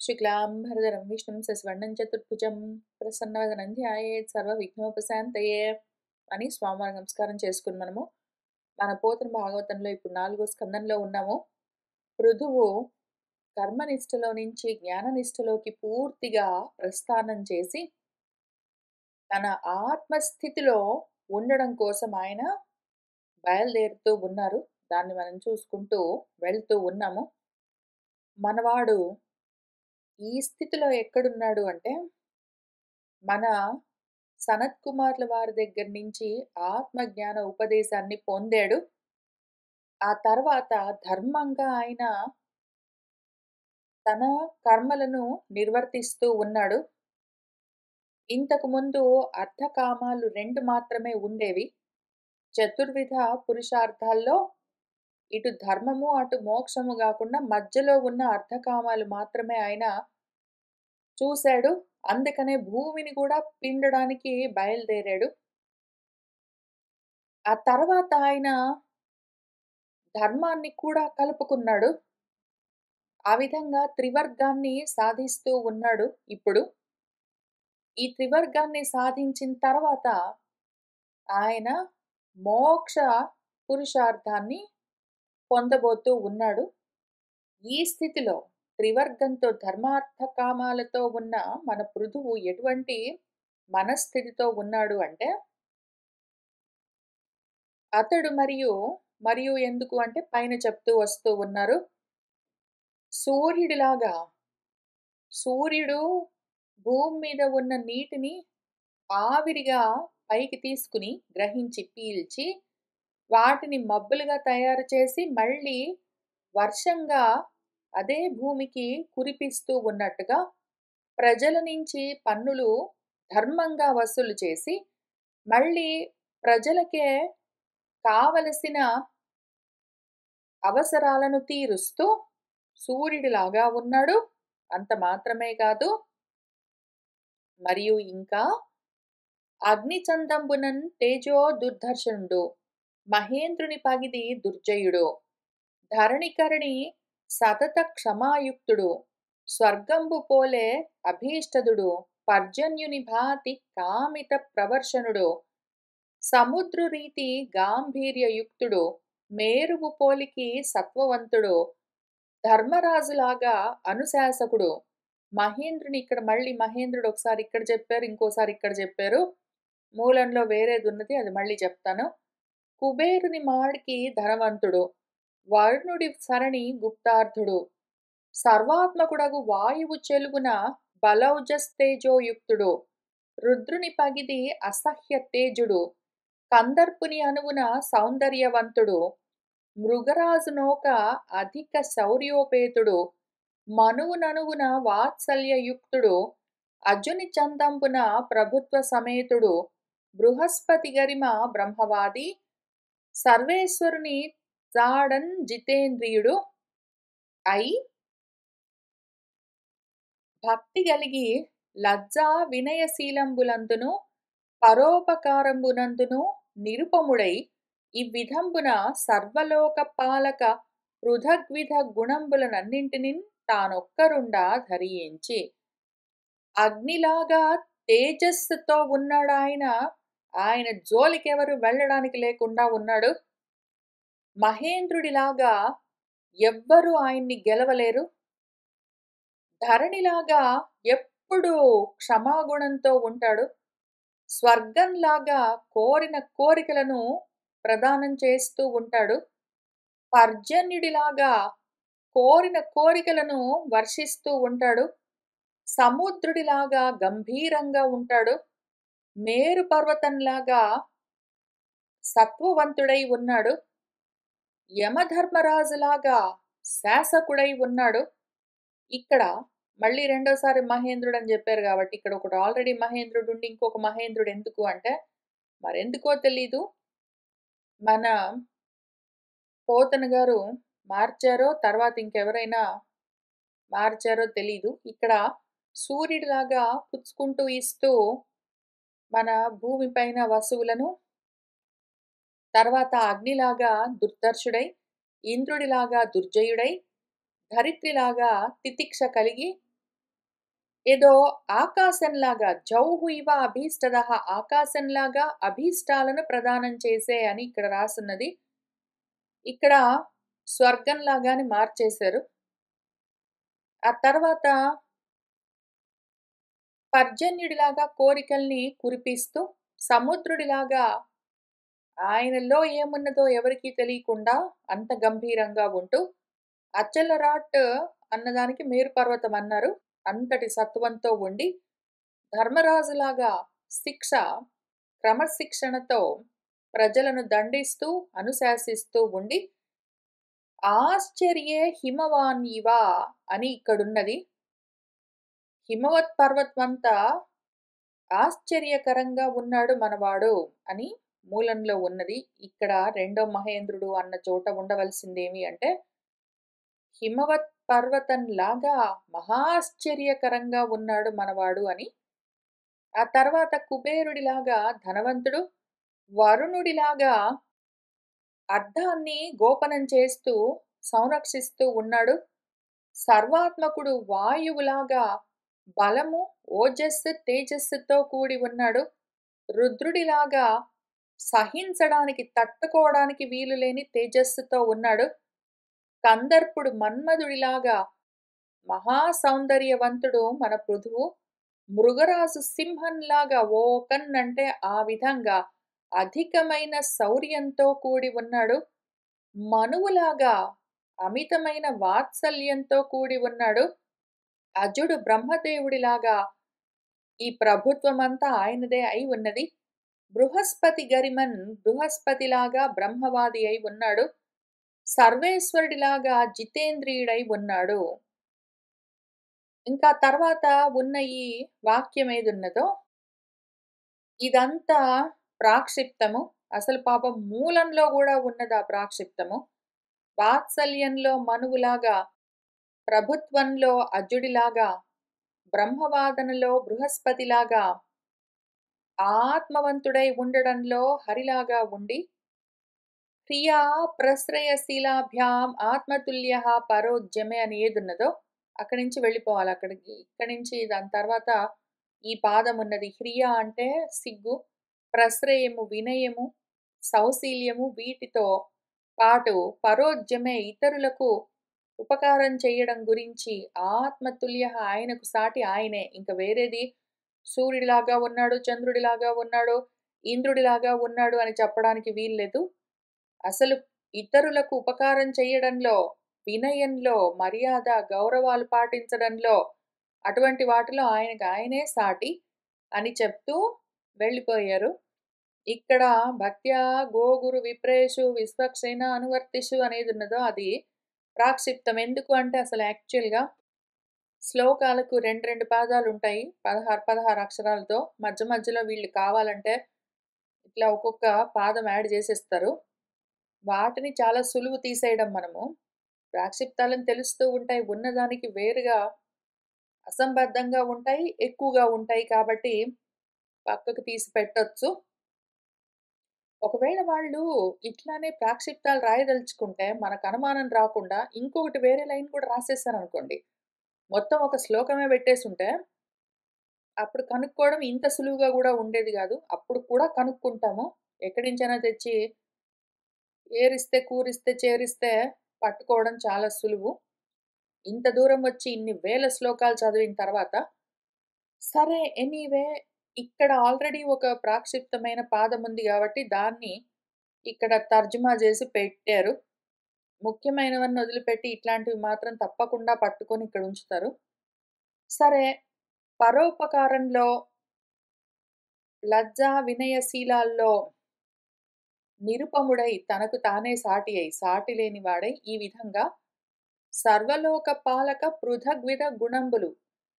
శుక్లాంబరధరం విష్ణుం శశివర్ణం చతుర్భుజం ప్రసన్నవదనం ధ్యాయేత్ సర్వవిఘ్నోపశాంతయే అని స్వామివారి నమస్కారం చేసుకుని మన పోతన భాగవతంలో ఇప్పుడు 4వ స్కందంలో ఉన్నాము. పృథువు కర్మనిష్టలో నుంచి జ్ఞాననిష్టలోకి పూర్తిగా ప్రస్థానం చేసి తన ఆత్మస్థితిలో ఉండడం కోసం ఆయన బయలుదేరుతూ ఉన్నారు. దాన్ని మనం చూసుకుంటూ వెళ్తూ ఉన్నాము. మనవాడు ఈ స్థితిలో ఎక్కడున్నాడు అంటే, మన సనత్ కుమార్ల వారి దగ్గర నుంచి ఆత్మజ్ఞాన ఉపదేశాన్ని పొందాడు. ఆ తర్వాత ధర్మంగా ఆయన తన కర్మలను నిర్వర్తిస్తూ ఉన్నాడు. ఇంతకు ముందు అర్థకామాలు 2 మాత్రమే ఉండేవి. చతుర్విధ పురుషార్థాల్లో ఇటు ధర్మము, అటు మోక్షము గాకుండా మధ్యలో ఉన్న అర్థకామాలు మాత్రమే ఆయన చూశాడు. అందుకనే భూమిని కూడా పిండడానికి బయలుదేరాడు. ఆ తర్వాత ఆయన ధర్మాన్ని కూడా కలుపుకున్నాడు. ఆ విధంగా త్రివర్గాన్ని సాధిస్తూ ఉన్నాడు ఇప్పుడు. ఈ త్రివర్గాన్ని సాధించిన తర్వాత ఆయన మోక్ష పురుషార్థాన్ని పొందబోతూ ఉన్నాడు. ఈ స్థితిలో త్రివర్గంతో ధర్మార్థ కామాలతో ఉన్న మన పృథువు ఎటువంటి మనస్థితితో ఉన్నాడు అంటే, అతడు మరియు ఎందుకు అంటే పైన చెప్తూ వస్తూ ఉన్నారు. సూర్యుడిలాగా సూర్యుడు భూమి మీద ఉన్న నీటిని ఆవిరిగా పైకి తీసుకుని గ్రహించి పీల్చి వాటిని మబ్బులుగా తయారు చేసి మళ్ళీ వర్షంగా అదే భూమికి కురిపిస్తూ ఉన్నట్టుగా ప్రజల నుంచి పన్నులు ధర్మంగా వసూలు చేసి మళ్ళీ ప్రజలకే కావలసిన అవసరాలను తీరుస్తూ సూర్యుడిలాగా ఉన్నాడు. అంత మాత్రమే కాదు, మరియు ఇంకా అగ్నిచందంబునన్ తేజో దుర్ధర్షణుడు, మహేంద్రుని పగిది దుర్జయుడు, ధరణికరణి సతత క్షమాయుక్తుడు, స్వర్గంబు పోలే అభీష్టదుడు, పర్జన్యుని భాతి కామిత ప్రవర్షణుడు, సముద్రు రీతి గాంభీర్యయుక్తుడు, మేరువు పోలికి సత్వవంతుడు, ధర్మరాజులాగా అనుశాసకుడు. మహేంద్రుని ఇక్కడ మళ్ళీ మహేంద్రుడు ఒకసారి ఇక్కడ చెప్పారు, ఇంకోసారి ఇక్కడ చెప్పారు. మూలంలో వేరేది ఉన్నది, అది మళ్ళీ చెప్తాను. కుబేరుని మాడికి ధనవంతుడు, వరుణుడి సరణి గుప్తార్థుడు, సర్వాత్మకుడగు వాయువు చెలుగున బలౌజస్తేజోయుక్తుడు, రుద్రుని పగిది అసహ్య తేజుడు, కందర్పుని అనువున సౌందర్యవంతుడు, మృగరాజునోక అధిక శౌర్యోపేతుడు, మనువుననువున వాత్సల్యయుక్తుడు, అజుని చందంబున ప్రభుత్వ సమేతుడు, బృహస్పతి గరిమ బ్రహ్మవాది, సర్వేశ్వరుని జాడన్ జితేంద్రియుడు అయి భక్తి గలిగి లజ్జా వినయశీలంబులందును పరోపకారంబునందును నిరుపముడై ఇవ్విధంబున సర్వలోక పాలక పృథగ్విధ గుణంబులనన్నింటిని తానొక్కరుండా ధరించి అగ్నిలాగా తేజస్సుతో ఉన్నాడాయన. ఆయన జోలికెవరు వెళ్ళడానికి లేకుండా ఉన్నాడు. మహేంద్రుడిలాగా ఎవ్వరూ ఆయన్ని గెలవలేరు. ధరణిలాగా ఎప్పుడూ క్షమాగుణంతో ఉంటాడు. స్వర్గంలాగా కోరిన కోరికలను ప్రదానం చేస్తూ ఉంటాడు. పర్జన్యుడిలాగా కోరిన కోరికలను వర్షిస్తూ ఉంటాడు. సముద్రుడిలాగా గంభీరంగా ఉంటాడు. మేరు పర్వతంలాగా సత్వవంతుడై ఉన్నాడు. యమధర్మరాజులాగా శాసకుడై ఉన్నాడు. ఇక్కడ మళ్ళీ రెండోసారి మహేంద్రుడు అని చెప్పారు కాబట్టి ఇక్కడ ఒకటి ఆల్రెడీ మహేంద్రుడు ఉండి ఇంకొక మహేంద్రుడు ఎందుకు అంటే, మరెందుకో తెలీదు, మన పోతన గారు మార్చారో తర్వాత ఇంకెవరైనా మార్చారో తెలీదు. ఇక్కడ సూర్యుడిలాగా పుచ్చుకుంటూ ఇస్తూ మన భూమిపైన వసువులను, తర్వాత అగ్నిలాగా ఏదో ఆకాశంలాగా జౌహు ఇవ అభీష్టదః ఆకాశంలాగా అభీష్టాలను ప్రదానం చేసే అని ఇక్కడ రాసున్నది. ఇక్కడ స్వర్గంలాగా అని మార్చేశారు. ఆ తర్వాత పర్జన్యుడిలాగా కోరికల్ని కురిపిస్తూ, సముద్రుడిలాగా ఆయనలో ఏమున్నదో ఎవరికీ తెలియకుండా అంత గంభీరంగా ఉంటూ, అచ్చలరాట్ అన్నదానికి మేరు పర్వతం అన్నారు. అంతటి సత్వంతో ఉండి, ధర్మరాజులాగా శిక్ష, క్రమశిక్షణతో ప్రజలను దండిస్తూ, అనుశాసిస్తూ ఉండి, ఆశ్చర్యే హిమవాన్ ఇవ అని ఇక్కడున్నది. హిమవత్ పర్వతమంతా ఆశ్చర్యకరంగా ఉన్నాడు మనవాడు అని మూలంలో ఉన్నది. ఇక్కడ రెండో మహేంద్రుడు అన్న చోట ఉండవలసిందేమి అంటే, హిమవత్ పర్వతంలాగా మహాశ్చర్యకరంగా ఉన్నాడు మనవాడు అని. ఆ తర్వాత కుబేరుడిలాగా ధనవంతుడు, వరుణుడిలాగా అర్థాన్ని గోపనం చేస్తూ సంరక్షిస్తూ ఉన్నాడు. సర్వాత్మకుడు వాయువులాగా బలము, ఓజస్సు, తేజస్సుతో కూడి ఉన్నాడు. రుద్రుడిలాగా సహించడానికి, తట్టుకోవడానికి వీలులేని తేజస్సుతో ఉన్నాడు. కందర్పుడు మన్మధుడిలాగా మహా సౌందర్యవంతుడు మన పృథువు. మృగరాజు సింహంలాగా ఓకన్ అంటే ఆ విధంగా అధికమైన శౌర్యంతో కూడి ఉన్నాడు. మనువులాగా అమితమైన వాత్సల్యంతో కూడి ఉన్నాడు. అజుడు బ్రహ్మదేవుడిలాగా ఈ ప్రభుత్వమంతా ఆయనదే అయి ఉన్నది. బృహస్పతి గరిమన్ బృహస్పతిలాగా బ్రహ్మవాది అయి ఉన్నాడు. సర్వేశ్వరుడిలాగా జితేంద్రియుడై ఉన్నాడు. ఇంకా తర్వాత ఉన్న ఈ వాక్యం ఏదున్నదో ఇదంతా ప్రాక్షిప్తము. అసలు పాపం మూలంలో కూడా ఉన్నది ఆ ప్రాక్షిప్తము. వాత్సల్యంలో మనువులాగా, ప్రభుత్వంలో అజుడిలాగా, బ్రహ్మవాదనలో బృహస్పతిలాగా, ఆత్మవంతుడై ఉండడంలో హరిలాగా ఉండి, క్రియా ప్రశ్రయశీలాభ్యాం ఆత్మతుల్య పరోజ్యమే అని ఏదున్నదో అక్కడి నుంచి వెళ్ళిపోవాలి అక్కడికి. ఇక్కడి నుంచి దాని తర్వాత ఈ పాదం ఉన్నది. హ్రియ అంటే సిగ్గు, ప్రశ్రయము వినయము, సౌశీల్యము వీటితో పాటు పరోజ్యమే ఇతరులకు ఉపకారం చేయడం గురించి ఆత్మతుల్య ఆయనకు సాటి ఆయనే. ఇంక వేరేది సూర్యుడిలాగా ఉన్నాడు, చంద్రుడిలాగా ఉన్నాడు, ఇంద్రుడిలాగా ఉన్నాడు అని చెప్పడానికి వీల్లేదు. అసలు ఇతరులకు ఉపకారం చేయడంలో, వినయంలో, మర్యాద, గౌరవాలు పాటించడంలో అటువంటి వాటిలో ఆయనకు ఆయనే సాటి అని చెప్తూ వెళ్ళిపోయారు. ఇక్కడ భక్త్యా గోగురు విప్రేషు విశ్వక్సేన అనువర్తిషు అనేది ఉన్నదో అది ప్రాక్షిప్తం. ఎందుకు అంటే అసలు యాక్చువల్‌గా శ్లోకాలకు 2 పాదాలు ఉంటాయి. 16 అక్షరాలతో. మధ్య మధ్యలో వీళ్ళు కావాలంటే ఇట్లా ఒక్కొక్క పాదం యాడ్ చేసేస్తారు. వాటిని చాలా సులువు తీసేయడం మనము. ప్రాక్షిప్తాలను తెలుస్తూ ఉంటాయి. ఉన్నదానికి వేరుగా అసంబద్ధంగా ఉంటాయి. ఎక్కువగా ఉంటాయి కాబట్టి పక్కకు తీసి పెట్టొచ్చు. ఒకవేళ వాళ్ళు ఇట్లానే ప్రాక్షిప్తాలు రాయదలుచుకుంటే మనకు అనుమానం రాకుండా ఇంకొకటి వేరే లైన్ కూడా రాసేసారనుకోండి. మొత్తం ఒక శ్లోకమే పెట్టేసుంటే అప్పుడు కనుక్కోవడం ఇంత సులువుగా గూడా ఉండేది గాదు. అప్పుడు కూడా కనుక్కుంటాము. ఎక్కడి నుంచైనా తెచ్చి ఏరిస్తే, కూరిస్తే, చేరిస్తే పట్టుకోవడం చాలా సులువు. ఇంత దూరం వచ్చి ఇన్ని వేల శ్లోకాలు చదివిన తర్వాత, సరే ఎనీవే ఇక్కడ ఆల్రెడీ ఒక ప్రాక్షిప్తమైన పాదం ఉంది గాబట్టి, దాన్ని ఇక్కడ తర్జుమా జేసి పెట్టారు. ముఖ్యమైనవన్నీ వదిలిపెట్టి ఇట్లాంటివి మాత్రం తప్పకుండా పట్టుకొని ఇక్కడ ఉంచుతారు. సరే, పరోపకారంలో, లజ్జా వినయశీలాల్లో నిరుపముడై తనకు తానే సాటి అయి, సాటి లేనివాడై ఈ విధంగా సర్వలోక పాలక పృథగ్విధ గుణంబులు,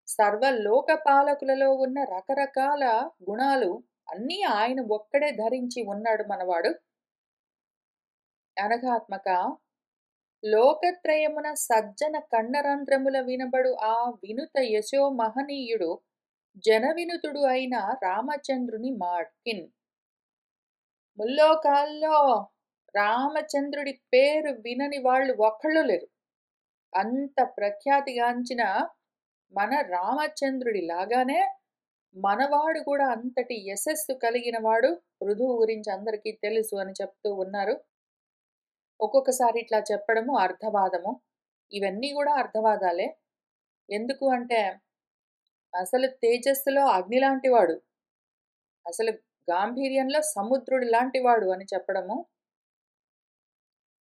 సర్వలోక పాలకులలో ఉన్న రకరకాల గుణాలు అన్నీ ఆయన ఒక్కడే ధరించి ఉన్నాడు మనవాడు. అనఘాత్మక లోకత్రయమున సజ్జన కండరంధ్రముల వినబడు ఆ వినుత యశో మహనీయుడు జనవినుతుడు అయిన రామచంద్రుని మాట్కిన్. ముల్లోకాల్లో రామచంద్రుడి పేరు వినని వాళ్ళు ఒక్కళ్ళు లేరు. అంత ప్రఖ్యాతిగాంచిన మన రామచంద్రుడి లాగానే మనవాడు కూడా అంతటి యశస్సు కలిగిన వాడు. పృథువు గురించి అందరికీ తెలుసు అని చెప్తూ ఉన్నారు. ఒక్కొక్కసారి ఇట్లా చెప్పడము అర్థవాదము. ఇవన్నీ గూడా అర్థవాదాలే. ఎందుకు అంటే అసలు తేజస్సులో అగ్ని లాంటి వాడు. అసలు గాంభీర్యంలో సముద్రుడు లాంటి వాడు అని చెప్పడము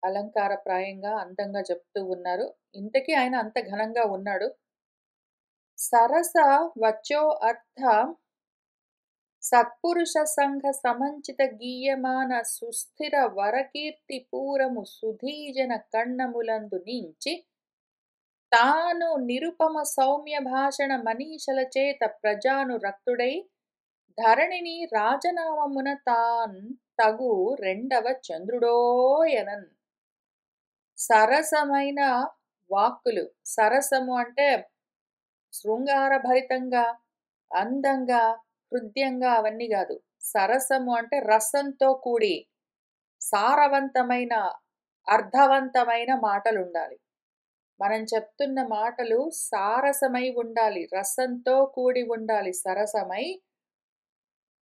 అలంకారప్రాయంగా అందంగా చెప్తూ ఉన్నారు. ఇంతకీ ఆయన అంత ఘనంగా ఉన్నాడు. సరస వచో అర్థ సత్పురుష సంఘ సమంచిత గీయమాన సుస్థిర వరకీర్తి పూరము సుధీజన కన్నములందు నించి తాను నిరుపమ సౌమ్య భాషణ మనీషల చేత ప్రజానురక్తుడై ధరణిని రాజనామమున తాన్ తగు రెండవ చంద్రుడోయనన్. సరసమైన వాక్కులు, సరసము అంటే శృంగారభరితంగా, అందంగా, హృద్యంగా అవన్నీ గాదు. సరసము అంటే రసంతో కూడి సారవంతమైన, అర్థవంతమైన మాటలుండాలి. మనం చెప్తున్న మాటలు సారసమై ఉండాలి. రసంతో కూడి ఉండాలి సరసమై.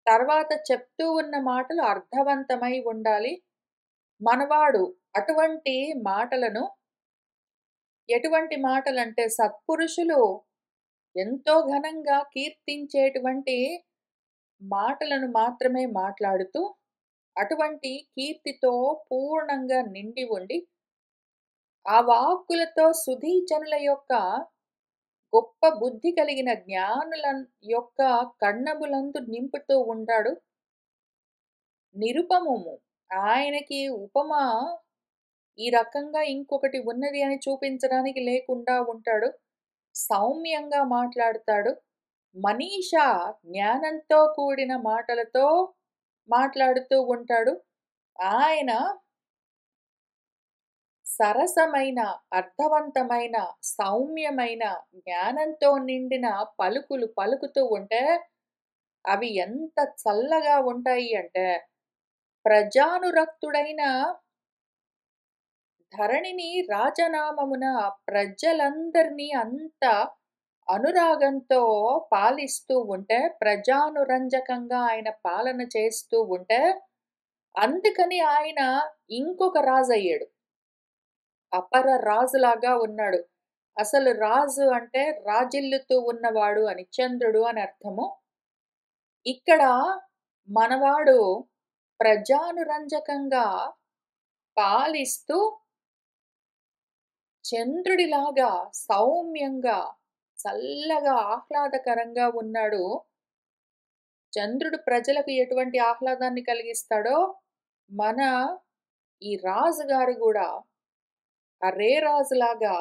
తర్వాత చెప్తూ ఉన్న మాటలు అర్థవంతమై ఉండాలి. మనవాడు అటువంటి మాటలను ఎటువంటి మాటలంటే సత్పురుషులు ఎంతో ఘనంగా కీర్తించేటువంటి మాటలను మాత్రమే మాట్లాడుతూ, అటువంటి కీర్తితో పూర్ణంగా నిండి ఉండి, ఆ వాక్కులతో సుధీజనుల యొక్క గొప్ప బుద్ధి కలిగిన జ్ఞానుల యొక్క కన్నములందు నింపుతూ ఉంటాడు. నిరుపమము. ఆయనకి ఉపమ ఈ రకంగా ఇంకొకటి ఉన్నది అని చూపించడానికి లేకుండా ఉంటాడు. సౌమ్యంగా మాట్లాడతాడు. మనీషా జ్ఞానంతో కూడిన మాటలతో మాట్లాడుతూ ఉంటాడు. ఆయన సరసమైన, అర్థవంతమైన, సౌమ్యమైన, జ్ఞానంతో నిండిన పలుకులు పలుకుతూ ఉంటే అవి ఎంత చల్లగా ఉంటాయి అంటే ప్రజానురక్తుడైన ధరణిని రాజనామమున ప్రజలందరినీ అంత అనురాగంతో పాలిస్తూ ఉంటే, ప్రజానురంజకంగా ఆయన పాలన చేస్తూ ఉంటే, అందుకని ఆయన ఇంకొక రాజయ్యాడు. అపర రాజులాగా ఉన్నాడు. అసలు రాజు అంటే రాజిల్లుతూ ఉన్నవాడు అని, చంద్రుడు అని అర్థము. ఇక్కడ మనవాడు ప్రజానురంజకంగా పాలిస్తూ చంద్రుడిలాగా సౌమ్యంగా, చల్లగా, ఆహ్లాదకరంగా ఉన్నాడు. చంద్రుడు ప్రజలకు ఎటువంటి ఆహ్లాదాన్ని కలిగిస్తాడో, మన ఈ రాజుగారు గూడా అరే రాజులాగా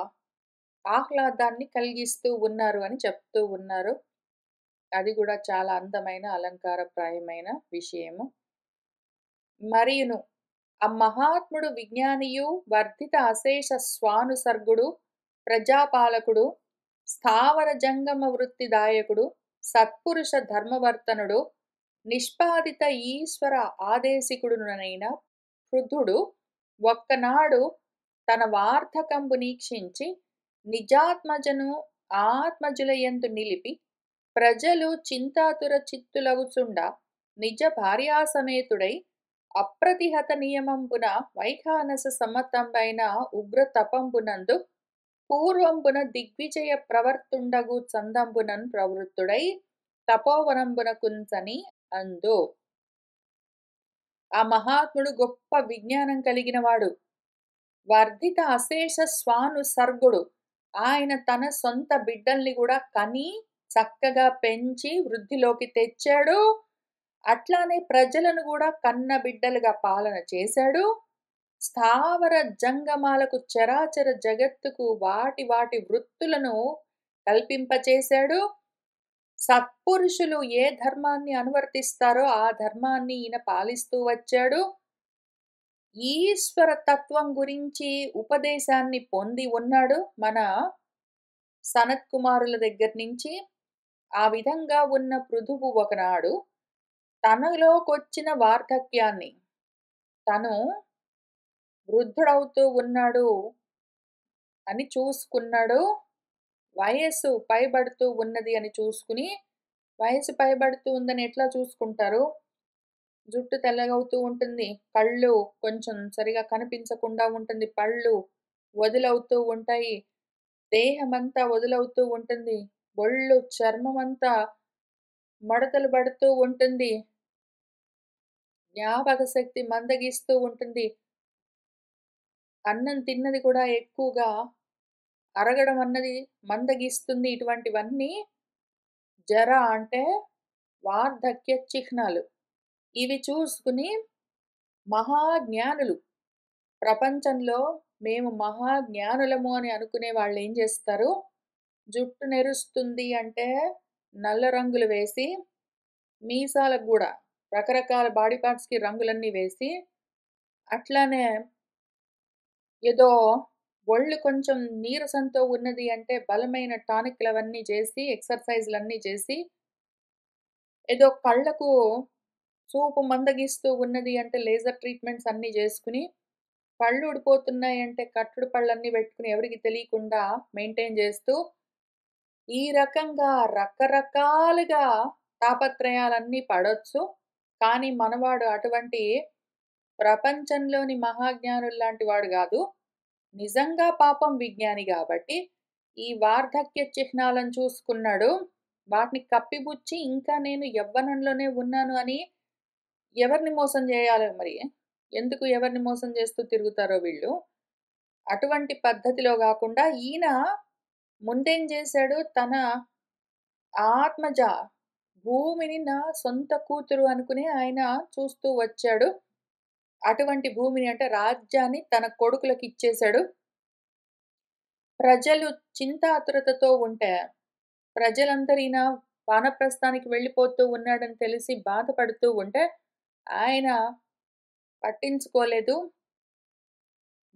ఆహ్లాదాన్ని కలిగిస్తూ ఉన్నారు అని చెప్తూ ఉన్నారు. అది గూడా చాలా అందమైన అలంకారప్రాయమైన విషయము. మరియును ఆ మహాత్ముడు విజ్ఞానియు వర్ధిత అశేష స్వానుసర్గుడు ప్రజాపాలకుడు స్థావర జంగమ వృత్తిదాయకుడు సత్పురుష ధర్మవర్తనుడు నిష్పాదిత ఈశ్వర ఆదేశికుడునైన పృథుడు ఒక్కనాడు తన వార్ధకంబు నీక్షించి నిజాత్మజను ఆత్మజులయందు నిలిపి ప్రజలు చింతాతుర చిత్తులగుచుండ నిజ భార్యాసమేతుడై అప్రతిహత నియమంబున వైఖానస సమ్మతంబైన ఉగ్ర తపంబునందు పూర్వంబున దిగ్విజయ ప్రవర్తుండగు చందంబునన్ ప్రవృత్తుడై తపోవనంబున కుంచని అందు. ఆ మహాత్ముడు గొప్ప విజ్ఞానం కలిగినవాడు. వర్ధిత అశేష స్వానుసర్గుడు. ఆయన తన సొంత బిడ్డల్ని కూడా కని చక్కగా పెంచి వృద్ధిలోకి తెచ్చాడు. అట్లానే ప్రజలను కూడా కన్న బిడ్డలుగా పాలన చేశాడు. స్థావర జంగమాలకు చరాచర జగత్తుకు వాటి వాటి వృత్తులను కల్పింపచేశాడు. సత్పురుషులు ఏ ధర్మాన్ని అనువర్తిస్తారో ఆ ధర్మాన్ని ఈయన పాలిస్తూ వచ్చాడు. ఈశ్వర తత్వం గురించి ఉపదేశాన్ని పొంది ఉన్నాడు మన సనత్ కుమారుల దగ్గర నుంచి. ఆ విధంగా ఉన్న పృథువు ఒకనాడు తనలోకొచ్చిన వార్ధక్యాన్ని, తను వృద్ధుడవుతూ ఉన్నాడు అని చూసుకున్నాడు. వయస్సు పైబడుతూ ఉన్నది అని చూసుకుని, వయసు పైబడుతూ ఉందని ఎట్లా చూసుకుంటారు? జుట్టు తెల్లగవుతూ ఉంటుంది. కళ్ళు కొంచెం సరిగా కనిపించకుండా ఉంటుంది. పళ్ళు వదులవుతూ ఉంటాయి. దేహమంతా వదులవుతూ ఉంటుంది. ఒళ్ళు, చర్మమంతా మడతలు పడుతూ ఉంటుంది. జ్ఞాపక శక్తి మందగిస్తూ ఉంటుంది. అన్నం తిన్నది కూడా ఎక్కువగా అరగడం అన్నది మందగిస్తుంది. ఇటువంటివన్నీ జర అంటే వార్ధక్య చిహ్నాలు. ఇవి చూసుకుని మహాజ్ఞానులు ప్రపంచంలో మేము మహాజ్ఞానులము అని అనుకునే వాళ్ళేం చేస్తారు, జుట్టు నెరుస్తుంది అంటే నల్ల రంగులు వేసి, మీసాలకు గూడా రకరకాల బాడీ పార్ట్స్‌కి రంగులన్నీ వేసి, అట్లానే ఏదో ఒళ్ళు కొంచెం నీరసంతో ఉన్నది అంటే బలమైన టానిక్‌లవన్నీ చేసి, ఎక్సర్‌సైజ్‌లన్నీ చేసి, ఏదో కళ్ళకు చూపు మందగిస్తూ ఉన్నది అంటే లేజర్ ట్రీట్‌మెంట్స్ అన్నీ చేసుకుని, కళ్ళు ఊడిపోతున్నాయంటే కట్టుడు పళ్ళన్నీ పెట్టుకొని ఎవరికీ తెలియకుండా మెయింటైన్ చేస్తూ, ఈ రకంగా రకరకాలుగా తాపత్రయాలన్నీ పడొచ్చు. కానీ మనవాడు అటువంటి ప్రపంచంలోని మహాజ్ఞానుల్లాంటి వాడు గాదు. నిజంగా పాపం విజ్ఞాని గాబట్టి, ఈ వార్ధక్య చిహ్నాలను చూసుకున్నాడు. వాటిని కప్పిపుచ్చి ఇంకా నేను యవ్వనంలోనే ఉన్నాను అని ఎవరిని మోసం జేయాలో మరి? ఎందుకు ఎవరిని మోసం చేస్తూ తిరుగుతారో వీళ్ళు. అటువంటి పద్ధతిలో గాకుండా ఈయన ముందేం జేశాడు, తన ఆత్మజ భూమిని నా సొంత కూతురు అనుకుని ఆయన చూస్తూ వచ్చాడు. అటువంటి భూమిని అంటే రాజ్యాన్ని తన కొడుకులకిచ్చేశాడు. ప్రజలు చింతాతురతతో ఉంటే, ప్రజలందరూ ఈయన వానప్రస్థానికి వెళ్ళిపోతూ ఉన్నాడని తెలిసి బాధపడుతూ ఉంటే, ఆయన పట్టించుకోలేదు.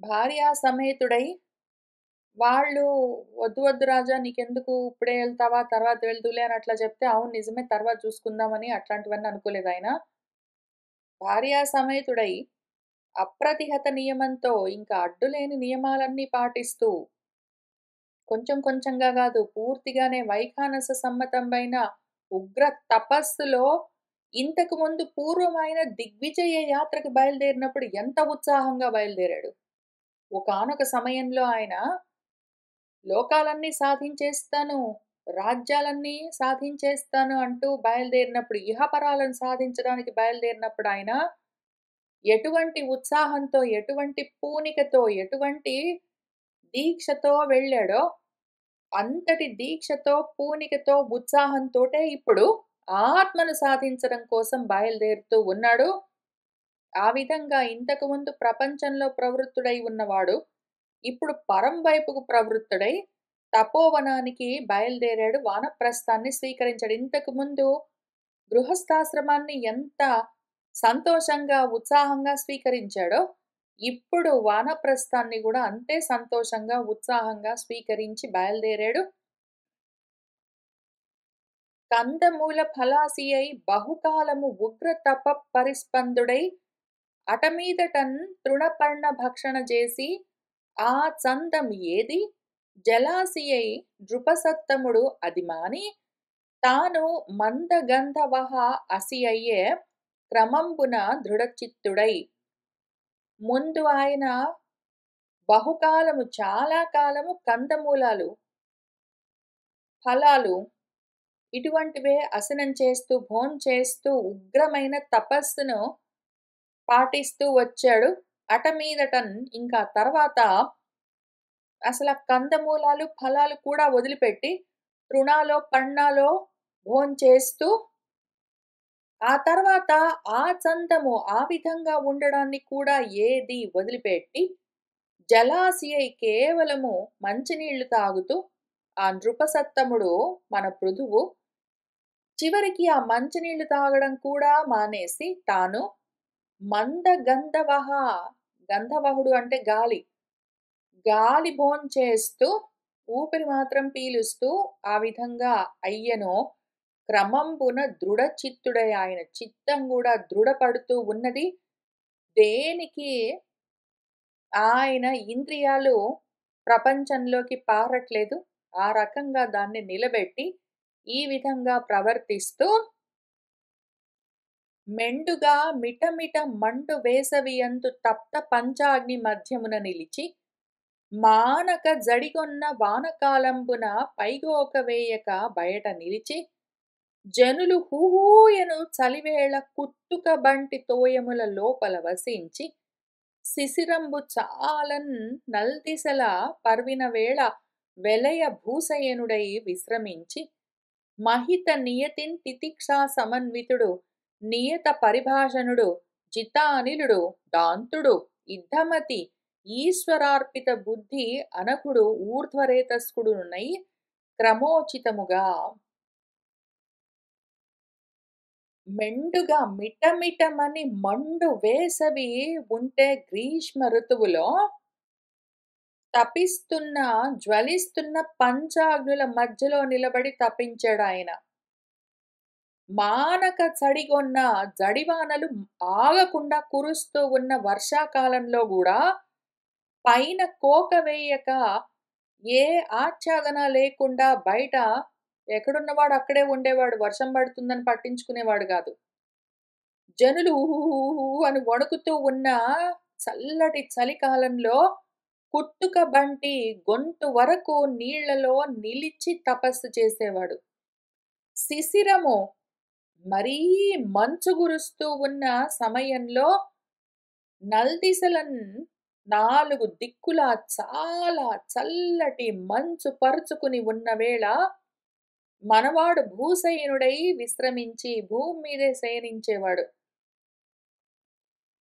భార్యా సమేతుడై వాళ్ళు "వద్దు వద్దు రాజా నీకెందుకు ఇప్పుడే ఎళ్తావా? తర్వాత వెళ్దువులే" అని అట్లా చెప్తే, అవును నిజమే తర్వాత చూసుకుందామని అట్లాంటివన్నీ అనుకోలేదాయన. భార్యా సమేతుడై అప్రతిహత నియమంతో ఇంకా అడ్డులేని నియమాలన్నీ పాటిస్తూ, కొంచెం కొంచెంగా గాదు పూర్తిగానే వైఖానస సమ్మతమైన ఉగ్ర తపస్సులో ఇంతకు ముందు పూర్వం ఆయన దిగ్విజయ యాత్రకు బయలుదేరినప్పుడు ఎంత ఉత్సాహంగా బయలుదేరాడు. ఒకానొక సమయంలో ఆయన లోకాలన్నీ సాధించేస్తాను, రాజ్యాలన్నీ సాధించేస్తాను అంటూ బయలుదేరినప్పుడు, ఇహపరాలను సాధించడానికి బయలుదేరినప్పుడు ఆయన ఎటువంటి ఉత్సాహంతో, ఎటువంటి పూనికతో, ఎటువంటి దీక్షతో వెళ్ళాడో, అంతటి దీక్షతో, పూనికతో, ఉత్సాహంతోటే ఇప్పుడు ఆత్మను సాధించడం కోసం బయలుదేరుతూ ఉన్నాడు. ఆ విధంగా ఇంతకుముందు ప్రపంచంలో ప్రవృత్తుడై ఉన్నవాడు, ఇప్పుడు పరం వైపుకు ప్రవృత్తుడై తపోవనానికి బయలుదేరాడు. వానప్రస్థాన్ని స్వీకరించాడు. ఇంతకుముందు గృహస్థాశ్రమాన్ని ఎంత సంతోషంగా, ఉత్సాహంగా స్వీకరించాడో, ఇప్పుడు వానప్రస్థాన్ని గూడా అంతే సంతోషంగా, ఉత్సాహంగా స్వీకరించి బయలుదేరాడు. కందమూల ఫలాసి అయి బహుకాలము ఉగ్ర తప పరిస్పందుడై అటమీదటన్ తృణపర్ణ భక్షణ చేసి ఆ చందం ఏది జలాసియై నృపసత్తముడు అది మాని తాను మందగంధవహ అసి అయ్యే క్రమంబున దృఢచిత్తుడై ముందు ఆయన బహుకాలము చాలా కాలము కందమూలాలు ఫలాలు ఇటువంటివే అసనం చేస్తూ భోంచేస్తూ ఉగ్రమైన తపస్సును పాటిస్తూ వచ్చాడు. అటమీదటన్ ఇంకా తర్వాత అసల కందమూలాలు, ఫలాలు కూడా వదిలిపెట్టి తృణాలో, పన్నాలో భోంచేస్తూ ఆ తర్వాత ఆ చందము ఆ విధంగా ఉండడాన్ని కూడా ఏది వదిలిపెట్టి జలాశయై కేవలము మంచినీళ్లు తాగుతూ ఆ నృపసత్తముడు మన పృథువు చివరికి ఆ మంచినీళ్లు తాగడం కూడా మానేసి తాను మందగంధవహ గంధవహుడు అంటే గాలి. గాలి భోంచేస్తూ ఊపిరి మాత్రం పీలుస్తూ ఆ విధంగా అయ్యెనో క్రమంబున దృఢచిత్తుడై ఆయన చిత్తం గూడా దృఢపడుతూ ఉన్నది. దేనికి ఆయన ఇంద్రియాలు ప్రపంచంలోకి పారట్లేదు. ఆ రకంగా దాన్ని నిలబెట్టి, ఈ విధంగా ప్రవర్తిస్తూ మెండుగా మిటమిట మండు వేసవియందు తప్త పంచాగ్ని మధ్యమున నిలిచి, మానక జడిగొన్న వానకాలంబున పైగోక వేయక బయట నిలిచి, జనులు హూహూయను చలివేళ కుత్తుక బంటి తోయముల లోపల వసించి, శిశిరంబు చాలన్ నల్దిశల పర్విన వేళ వెలయ భూసయనుడై విశ్రమించి, మహిత నియతిన్ తితిక్షా సమన్వితుడు నియత పరిభాషణుడు జితానిలుడు దాంతుడు ఇద్ధమతి ఈశ్వరార్పిత బుద్ధి అనకుడు ఊర్ధ్వరేతస్కుడునై క్రమోచితముగా మెండుగా మిటమిటమని మండు వేసవి ఉంటే గ్రీష్మ ఋతువులో తపిస్తున్న జ్వలిస్తున్న పంచాగ్నుల మధ్యలో నిలబడి తపించాడాయన. మానక చడిగొన్న జడివానలు ఆగకుండా కురుస్తూ ఉన్న వర్షాకాలంలో గూడా పైన కోక వేయక ఏ ఆచ్ఛాదన లేకుండా బయట ఎక్కడున్నవాడు అక్కడే ఉండేవాడు. వర్షం పడుతుందని పట్టించుకునేవాడు గాదు. జనులు ఊహూ అని వణుకుతూ ఉన్న చల్లటి చలికాలంలో కుత్తుక బంటి గొంతు వరకు నీళ్లలో నిలిచి తపస్సు చేసేవాడు. శిశిరము మరీ మంచు గురుస్తూ ఉన్న సమయంలో నల్దిశలన్ 4 దిక్కులా చాలా చల్లటి మంచు పరుచుకుని ఉన్న వేళ మనవాడు భూశయనుడై విశ్రమించి భూమి మీదే శయనించేవాడు.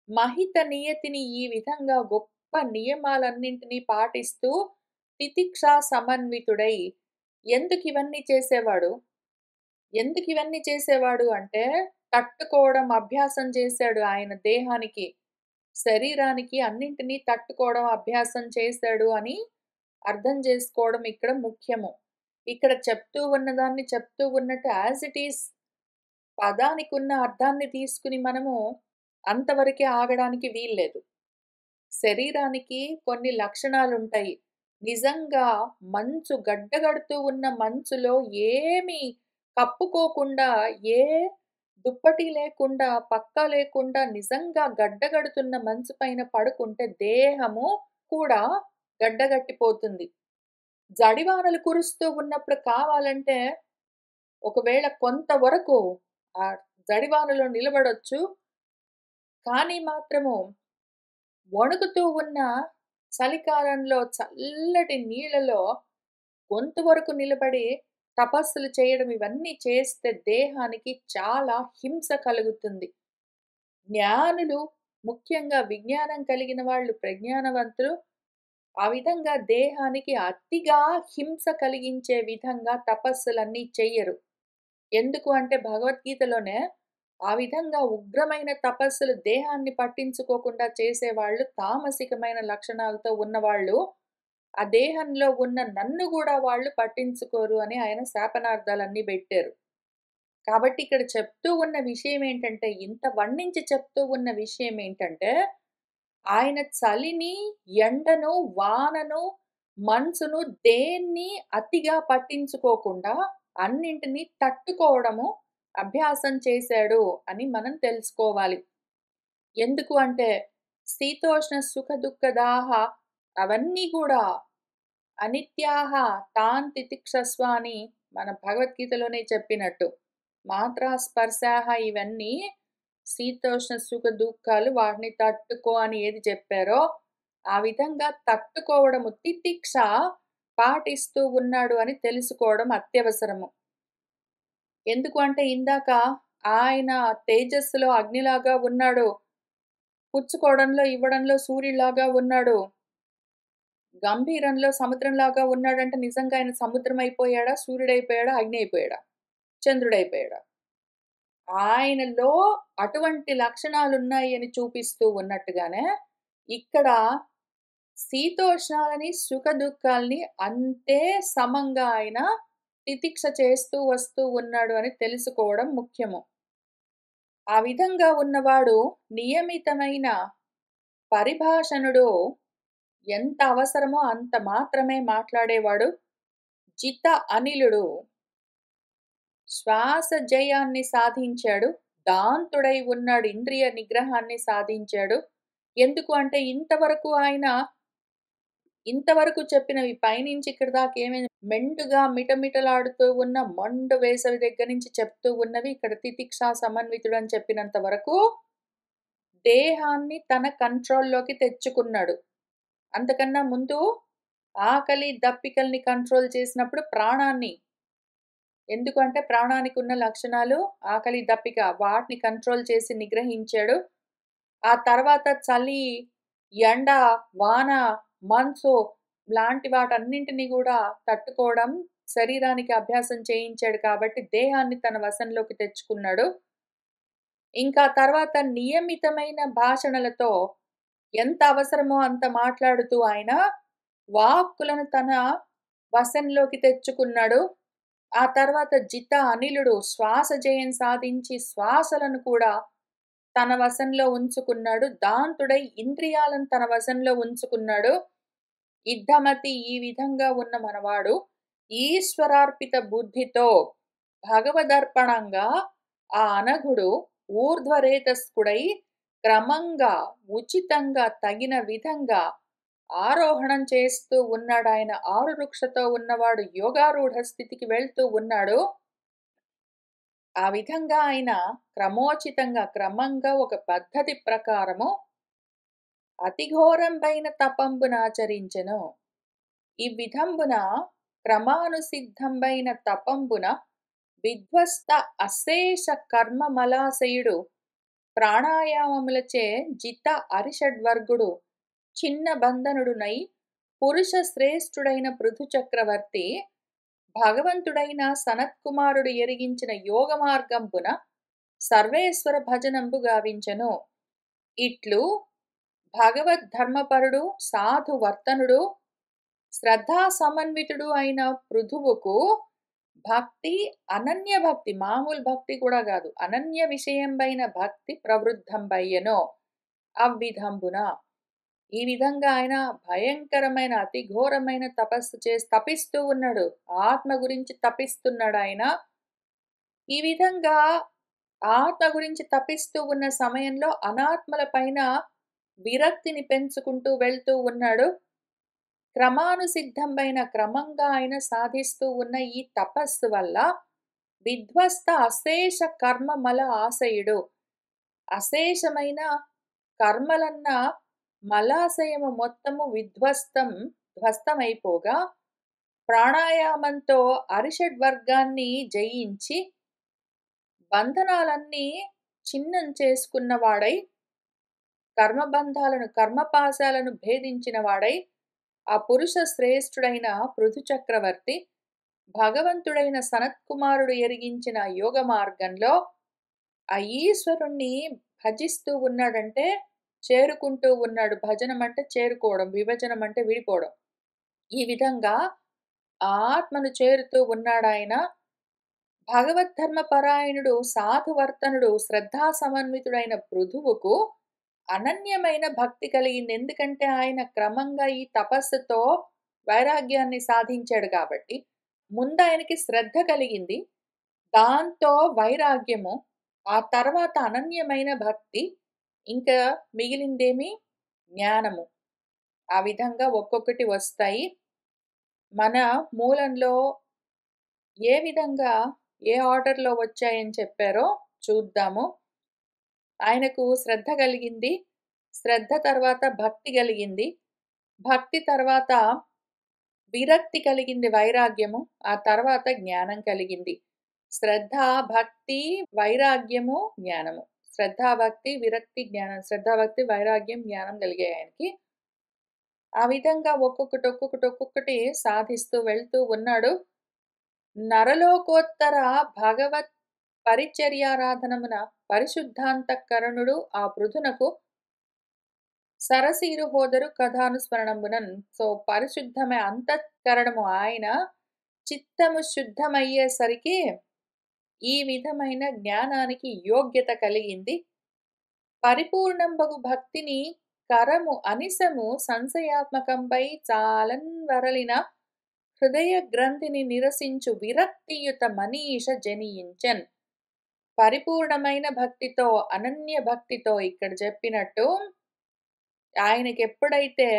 మహిత నియతిని ఈ విధంగా గొప్ప నియమాలన్నింటినీ పాటిస్తూ తితిక్షా సమన్వితుడై ఎందుకివన్నీ చేసేవాడు? ఎందుకివన్నీ చేసేవాడు అంటే తట్టుకోవడం అభ్యాసం చేశాడు ఆయన దేహానికి, శరీరానికి అన్నింటినీ తట్టుకోవడం అభ్యాసం చేశాడు అని అర్థం చేసుకోవడం ఇక్కడ ముఖ్యము. ఇక్కడ చెప్తూ ఉన్నదాన్ని చెప్తూ ఉన్నట్టు యాజ్ ఇట్ ఈస్ పదానికున్న అర్థాన్ని తీసుకుని మనము అంతవరకే ఆగడానికి వీల్లేదు. శరీరానికి కొన్ని లక్షణాలుంటాయి. నిజంగా మంచు గడ్డగడుతూ ఉన్న మంచులో ఏమీ కప్పుకోకుండా, ఏ దుప్పటి లేకుండా, పక్కా లేకుండా నిజంగా గడ్డగడుతున్న మంచు పైన పడుకుంటే దేహము కూడా గడ్డగట్టిపోతుంది. జడివానలు కురుస్తూ ఉన్నప్పుడు కావాలంటే ఒకవేళ కొంతవరకు ఆ జడివానలో నిలబడొచ్చు. కానీ మాత్రము వణుకుతూ ఉన్న చలికాలంలో చల్లటి నీళ్ళలో గొంతు వరకు నిలబడి తపస్సులు చేయడం ఇవన్నీ చేస్తే దేహానికి చాలా హింస కలుగుతుంది. జ్ఞానులు ముఖ్యంగా విజ్ఞానం కలిగిన వాళ్ళు ప్రజ్ఞానవంతులు ఆ విధంగా దేహానికి అతిగా హింస కలిగించే విధంగా తపస్సులన్నీ చెయ్యరు. ఎందుకు అంటే భగవద్గీతలోనే ఆ విధంగా ఉగ్రమైన తపస్సులు దేహాన్ని పట్టించుకోకుండా చేసేవాళ్ళు తామసికమైన లక్షణాలతో ఉన్నవాళ్ళు, ఆ దేహంలో ఉన్న నన్ను గూడా వాళ్ళు పట్టించుకోరు అని ఆయన శాపనార్థాలన్నీ బెట్టారు. కాబట్టి ఇక్కడ చెప్తూ ఉన్న విషయం ఏంటంటే, ఇంత వర్ణించి చెప్తూ ఉన్న విషయం ఏంటంటే, ఆయన చలిని, ఎండను, వానను, మంచును దేన్ని అతిగా పట్టించుకోకుండా అన్నింటినీ తట్టుకోవడము అభ్యాసం చేశాడు అని మనం తెలుసుకోవాలి. ఎందుకు అంటే శీతోష్ణ సుఖ దుఃఖదాహ అవన్నీ కూడా అనిత్యాహ తాన్ తితిక్షస్వ అని మన భగవద్గీతలోనే చెప్పినట్టు. మాత్రా స్పర్శాహ ఇవన్నీ శీతోష్ణ సుఖ దుఃఖాలు వాటిని తట్టుకో అని ఏది చెప్పారో ఆ విధంగా తట్టుకోవడము తితిక్ష పాటిస్తూ ఉన్నాడు అని తెలుసుకోవడం అత్యవసరము. ఎందుకు అంటే ఇందాక ఆయన తేజస్సులో అగ్నిలాగా ఉన్నాడు. పుచ్చుకోవడంలో, ఇవ్వడంలో సూర్యుడిలాగా ఉన్నాడు. గంభీరంలో సముద్రంలాగా ఉన్నాడంటే నిజంగా ఆయన సముద్రం అయిపోయాడా? సూర్యుడైపోయాడా? అగ్ని అయిపోయాడా? చంద్రుడైపోయాడా? ఆయనలో అటువంటి లక్షణాలున్నాయి అని చూపిస్తూ ఉన్నట్టుగానే ఇక్కడ శీతోష్ణాలని, సుఖదుఖాల్ని అంతే సమంగా ఆయన తితిక్ష చేస్తూ వస్తూ ఉన్నాడు అని తెలుసుకోవడం ముఖ్యము. ఆ విధంగా ఉన్నవాడు నియమితమైన పరిభాషణుడు ఎంత అవసరమో అంత మాత్రమే మాట్లాడేవాడు. జిత అనిలుడు శ్వాస జయాన్ని సాధించాడు. దాంతుడై ఉన్నాడు. ఇంద్రియ నిగ్రహాన్ని సాధించాడు. ఎందుకు అంటే ఇంతవరకు చెప్పినవి పైనుంచి ఇక్కడి దాకా ఏమైంది మెండుగా మిటమిటలాడుతూ ఉన్న మండు వేసవి దగ్గర నుంచి చెప్తూ ఉన్నవి ఇక్కడ తితిక్షా సమన్వితుడు అని చెప్పినంత వరకు దేహాన్ని తన కంట్రోల్‌లోకి తెచ్చుకున్నాడు. అంతకన్నా ముందు ఆకలి, దప్పికల్ని కంట్రోల్ చేసినప్పుడు ప్రాణాన్ని ఎందుకంటే ప్రాణానికి ఉన్న లక్షణాలు ఆకలి, దప్పిక వాటిని కంట్రోల్ చేసి నిగ్రహించాడు. ఆ తర్వాత చలి, ఎండ, వాన, మంచు లాంటి వాటన్నింటిని గూడా తట్టుకోవడం శరీరానికి అభ్యాసం చేయించాడు కాబట్టి దేహాన్ని తన వశంలోకి తెచ్చుకున్నాడు. ఇంకా తర్వాత నియమితమైన భాషణలతో ఎంత అవసరమో అంత మాట్లాడుతూ ఆయన వాక్కులను తన వశంలోకి తెచ్చుకున్నాడు. ఆ తర్వాత జిత అనిలుడు శ్వాస జయం సాధించి శ్వాసలను కూడా తన వశంలో ఉంచుకున్నాడు. దాంతుడై ఇంద్రియాలను తన వశంలో ఉంచుకున్నాడు. ఇద్దమతి ఈ విధంగా ఉన్న మనవాడు ఈశ్వరార్పిత బుద్ధితో భగవదర్పణంగా ఆ అనఘుడు ఊర్ధ్వరేతస్కుడై క్రమంగా ఉచితంగా తగిన విధంగా ఆరోహణం చేస్తూ ఉన్నాడు. ఆయన ఆరురుక్షతో ఉన్నవాడు యోగారూఢ స్థితికి వెళ్తూ ఉన్నాడు. ఆ విధంగా ఆయన క్రమోచితంగా క్రమంగా ఒక పద్ధతి ప్రకారము అతిఘోరంబైన తపంబునాచరించెను. ఈ విధంబున క్రమానుసిద్ధంబైన తపంబున విధ్వస్త అశేష కర్మమలాశయుడు ప్రాణాయామములచే జిత అరిషడ్వర్గుడు చిన్న బంధనుడునై పురుష శ్రేష్ఠుడైన పృథు చక్రవర్తి భగవంతుడైన సనత్కుమారుడు ఎరిగించిన యోగ మార్గంబున సర్వేశ్వర భజనంబు గావించెను. ఇట్లు భగవద్ధర్మపరుడు సాధు వర్తనుడు శ్రద్ధా సమన్వితుడు అయిన పృథువుకు భక్తి అనన్య భక్తి మామూలు భక్తి కూడా కాదు అనన్య విషయంబైన భక్తి ప్రవృద్ధంబయ్యను. అవ్విధంబున ఈ విధంగా ఆయన భయంకరమైన అతి ఘోరమైన తపస్సు చేసి తపిస్తూ ఉన్నాడు. ఆత్మ గురించి తపిస్తున్నాడు ఆయన. ఈ విధంగా ఆత్మ గురించి తపిస్తూ ఉన్న సమయంలో అనాత్మల పైన విరక్తిని పెంచుకుంటూ వెళ్తూ ఉన్నాడు. క్రమానుసిద్ధంబైన క్రమంగా ఆయన సాధిస్తూ ఉన్న ఈ తపస్సు వల్ల విధ్వస్త అశేష కర్మమల ఆశయుడు అశేషమైన కర్మలన్న మలాశయము మొత్తము ధ్వస్తమైపోగా ప్రాణాయామంతో అరిషడ్వర్గాన్ని జయించి బంధనాలన్నీ చిన్నం చేసుకున్నవాడై కర్మపాశాలను భేదించిన వాడై ఆ పురుష శ్రేష్ఠుడైన పృథు చక్రవర్తి భగవంతుడైన సనత్కుమారుడు ఎరిగించిన యోగ మార్గంలో ఆ ఈశ్వరుణ్ణి భజిస్తూ ఉన్నాడంటే చేరుకుంటూ ఉన్నాడు. భజనం అంటే చేరుకోవడం, విభజనం అంటే విడిపోవడం. ఈ విధంగా ఆత్మను చేరుతూ ఉన్నాడు ఆయన. భగవద్ధర్మపరాయణుడు సాధువర్తనుడు శ్రద్ధా సమన్వితుడైన పృథువుకు అనన్యమైన భక్తి కలిగింది. ఎందుకంటే ఆయన క్రమంగా ఈ తపస్సుతో వైరాగ్యాన్ని సాధించాడు కాబట్టి ముందు ఆయనకి శ్రద్ధ కలిగింది, దాంతో వైరాగ్యము, ఆ తర్వాత అనన్యమైన భక్తి, ఇంకా మిగిలిందేమి జ్ఞానము. ఆ విధంగా ఒక్కొక్కటి వస్తాయి. మన మూలంలో ఏ విధంగా ఏ ఆర్డర్లో వచ్చాయని చెప్పారో చూద్దాము. ఆయనకు శ్రద్ధ కలిగింది, శ్రద్ధ తర్వాత భక్తి కలిగింది, భక్తి తర్వాత విరక్తి కలిగింది వైరాగ్యము, ఆ తర్వాత జ్ఞానం కలిగింది. శ్రద్ధ, భక్తి, వైరాగ్యము, జ్ఞానము. శ్రద్ధ, భక్తి, విరక్తి, జ్ఞానం. శ్రద్ధ, భక్తి, వైరాగ్యం, జ్ఞానం కలిగాయి ఆయనకి. ఆ విధంగా ఒక్కొక్కటి సాధిస్తూ వెళ్తూ ఉన్నాడు. నరలోకోత్తర భగవత్ పరిచర్యారాధనమున పరిశుద్ధాంతఃకరణుడు ఆ పృథునకు సరసీరు హోదరు కథానుస్మరణమునన్. సో పరిశుద్ధమైన అంతఃకరణము ఆయన చిత్తము శుద్ధమయ్యేసరికి ఈ విధమైన జ్ఞానానికి యోగ్యత కలిగింది. పరిపూర్ణంబగు భక్తిని కరము అనిసము సంశయాత్మకంపై చాలన్ వరలిన హృదయ గ్రంథిని నిరసించు విరక్తియుత మనీష జనియించెన్. పరిపూర్ణమైన భక్తితో, అనన్య భక్తితో ఇక్కడ చెప్పినట్టు ఆయనకెప్పుడైతే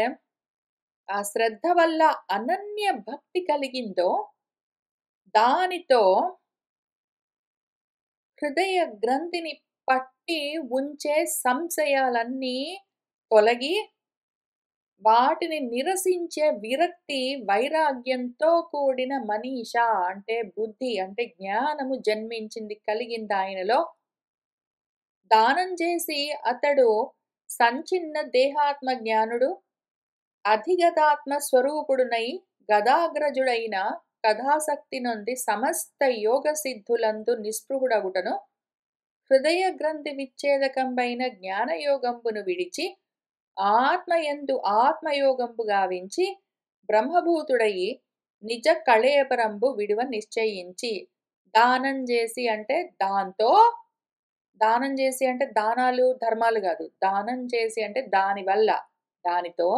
ఆ శ్రద్ధ వల్ల అనన్య భక్తి కలిగిందో, దానితో హృదయ గ్రంథిని పట్టి ఉంచే సంశయాలన్నీ తొలగి, వాటిని నిరసించే విరక్తి, వైరాగ్యంతో కూడిన మనీష అంటే బుద్ధి, అంటే జ్ఞానము జన్మించింది, కలిగింది ఆయనలో. దానం చేసి అతడు సంచిన్న దేహాత్మ జ్ఞానుడు, అధిగతాత్మ స్వరూపుడునై గదాగ్రజుడైన కథాసక్తి నుండి సమస్త యోగ సిద్ధులందు నిస్పృహుడగుటను, హృదయ గ్రంథి విచ్ఛేదకంబైన జ్ఞానయోగంబును విడిచి ఆత్మయందు ఆత్మయోగంబు గావించి బ్రహ్మభూతుడయి నిజ కళేపరంబు విడువ నిశ్చయించి. దానం చేసి అంటే దాంతో, దానం చేసి అంటే దానాలు ధర్మాలు కాదు, దానం చేసి అంటే దానివల్ల, దానితో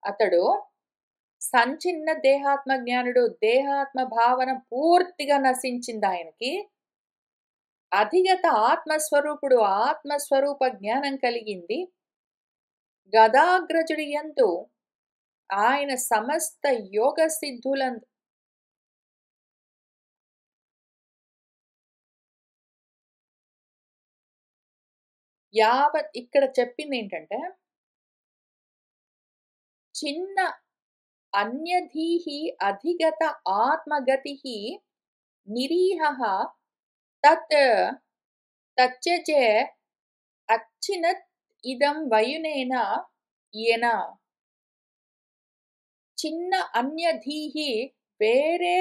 అతడు సంచిన్న దేహాత్మ జ్ఞానుడు, దేహాత్మ భావన పూర్తిగా నశించింది ఆయనకి. అధిగత ఆత్మస్వరూపుడు, ఆత్మస్వరూప జ్ఞానం కలిగింది. గదాగ్రజుడి యందు ఆయన సమస్త యోగ సిద్ధులందు యావత్ ఇక్కడ చెప్పింది ఏంటంటే, చిన్న అన్యధీహి అధిగత ఆత్మగతిః నిరీహః తత్ తత్యజే అచ్చినత్ ఇదం వయునేన యెన. చిన్న అన్యధీహి వేరే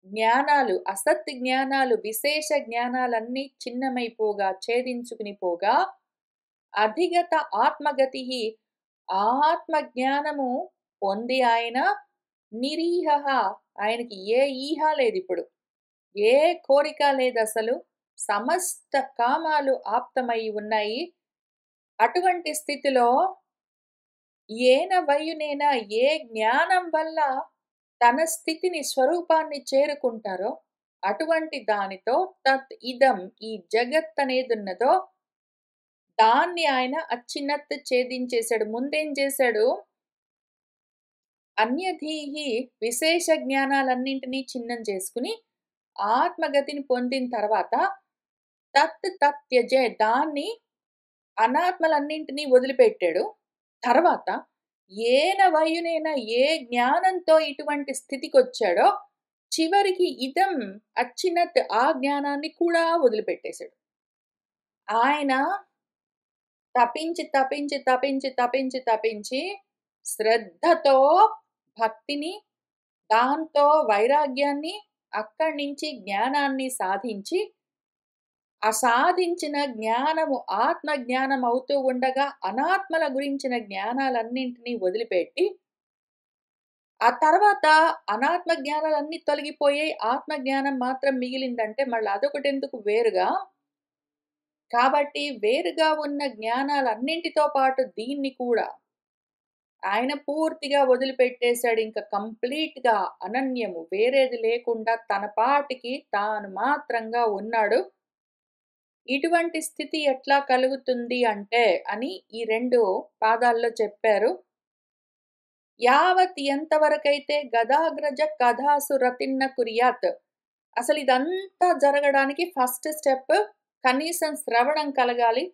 జ్ఞానాలు, అసత్ జ్ఞానాలు, విశేష జ్ఞానాలన్నీ చిన్నమైపోగా, ఛేదించుకుని పోగా, అధిగత ఆత్మగతి ఆత్మ జ్ఞానము పొంది ఆయన నిరీహ, ఆయనకి ఏ ఈహ లేదు, ఇప్పుడు ఏ కోరిక లేదు, అసలు సమస్త కామాలు ఆప్తమై ఉన్నాయి. అటువంటి స్థితిలో ఏన వయునేన, ఏ జ్ఞానం వల్ల తన స్థితిని, స్వరూపాన్ని చేరుకుంటారో అటువంటి దానితో తత్ ఇదం, ఈ జగత్ అనేది ఉన్నదో దాన్ని ఆయన అచ్చినత్ ఛేదించేశాడు. ముందేం చేశాడు, అన్యధీహి విశేష జ్ఞానాలన్నింటినీ చిన్నం చేసుకుని ఆత్మగతిని పొందిన తర్వాత తత్ తత్యజే, దాన్ని అనాత్మలన్నింటినీ వదిలిపెట్టాడు. తర్వాత ఏన వయునైనా, ఏ జ్ఞానంతో ఇటువంటి స్థితికి వచ్చాడో చివరికి ఇదం అచ్చినత్, ఆ జ్ఞానాన్ని కూడా వదిలిపెట్టేశాడు. ఆయన తపించి తపించి తపించి తపించి తపించి శ్రద్ధతో భక్తిని, దాంతో వైరాగ్యాన్ని, అక్కడి నుంచి జ్ఞానాన్ని సాధించి, ఆ సాధించిన జ్ఞానము ఆత్మ జ్ఞానం అవుతూ ఉండగా అనాత్మల గురించిన జ్ఞానాలన్నింటినీ వదిలిపెట్టి, ఆ తర్వాత అనాత్మ జ్ఞానాలన్నీ తొలగిపోయాయి, ఆత్మ జ్ఞానం మాత్రం మిగిలిందంటే మళ్ళీ అదొకటి ఎందుకు వేరుగా. కాబట్టి వేరుగా ఉన్న జ్ఞానాలన్నింటితో పాటు దీన్ని కూడా ఆయన పూర్తిగా వదిలిపెట్టేశాడు. ఇంకా కంప్లీట్‌గా అనన్యము, వేరేది లేకుండా తన పాటికి తాను మాత్రంగా ఉన్నాడు. ఇటువంటి స్థితి ఎట్లా కలుగుతుంది అంటే అని ఈ 2 పాదాల్లో చెప్పారు. యావత్ ఎంతవరకైతే గదాగ్రజ కథాసు రతిన్న కుర్యాత్, అసలు ఇదంతా జరగడానికి ఫస్ట్ స్టెప్ కనీసం శ్రవణం కలగాలి.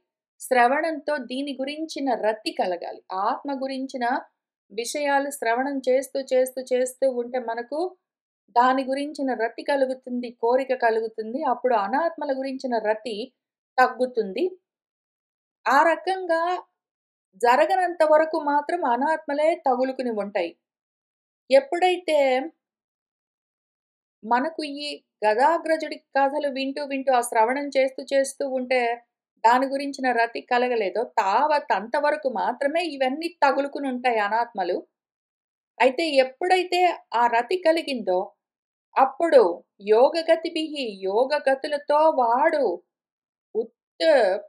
శ్రవణంతో దీని గురించిన రతి కలగాలి. ఆత్మ గురించిన విషయాలు శ్రవణం చేస్తూ చేస్తూ చేస్తూ ఉంటే మనకు దాని గురించిన రతి కలుగుతుంది, కోరిక కలుగుతుంది. అప్పుడు అనాత్మల గురించిన రతి తగ్గుతుంది. ఆ రకంగా జరగనంత వరకు మాత్రం అనాత్మలే తగులుకుని ఉంటాయి. ఎప్పుడైతే మనకు ఈ గదాగ్రజుడి కథలు వింటూ వింటూ ఆ శ్రవణం చేస్తూ చేస్తూ ఉంటే దాని గురించిన రతి కలగలేదో తావత్ అంతవరకు మాత్రమే ఇవన్నీ తగులుకుని ఉంటాయి అనాత్మలు. అయితే ఎప్పుడైతే ఆ రతి కలిగిందో అప్పుడు యోగగతిభిః, యోగ గతులతో వాడు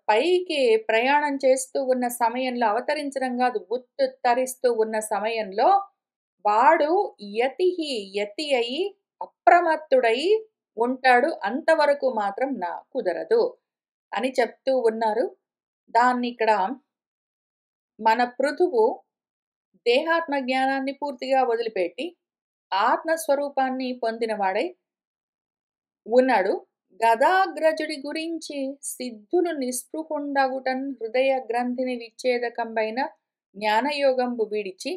పైకి ప్రయాణం చేస్తూ ఉన్న సమయంలో, అవతరించడం కాదు, ఉత్తరిస్తూ ఉన్న సమయంలో వాడు యతి అయి అప్రమత్తుడై ఉంటాడు. అంతవరకు మాత్రం కుదరదు అని చెప్తూ ఉన్నారు. దాన్నిక్కడ మన పృథువు దేహాత్మ జ్ఞానాన్ని పూర్తిగా వదిలిపెట్టి ఆత్మస్వరూపాన్ని పొందినవాడై ఉన్నాడు. గదాగ్రజుడి గురించి సిద్ధులు నిస్పృహుండగుటన్ హృదయ గ్రంథిని విచ్ఛేదకంబైన జ్ఞానయోగంబు విడిచి,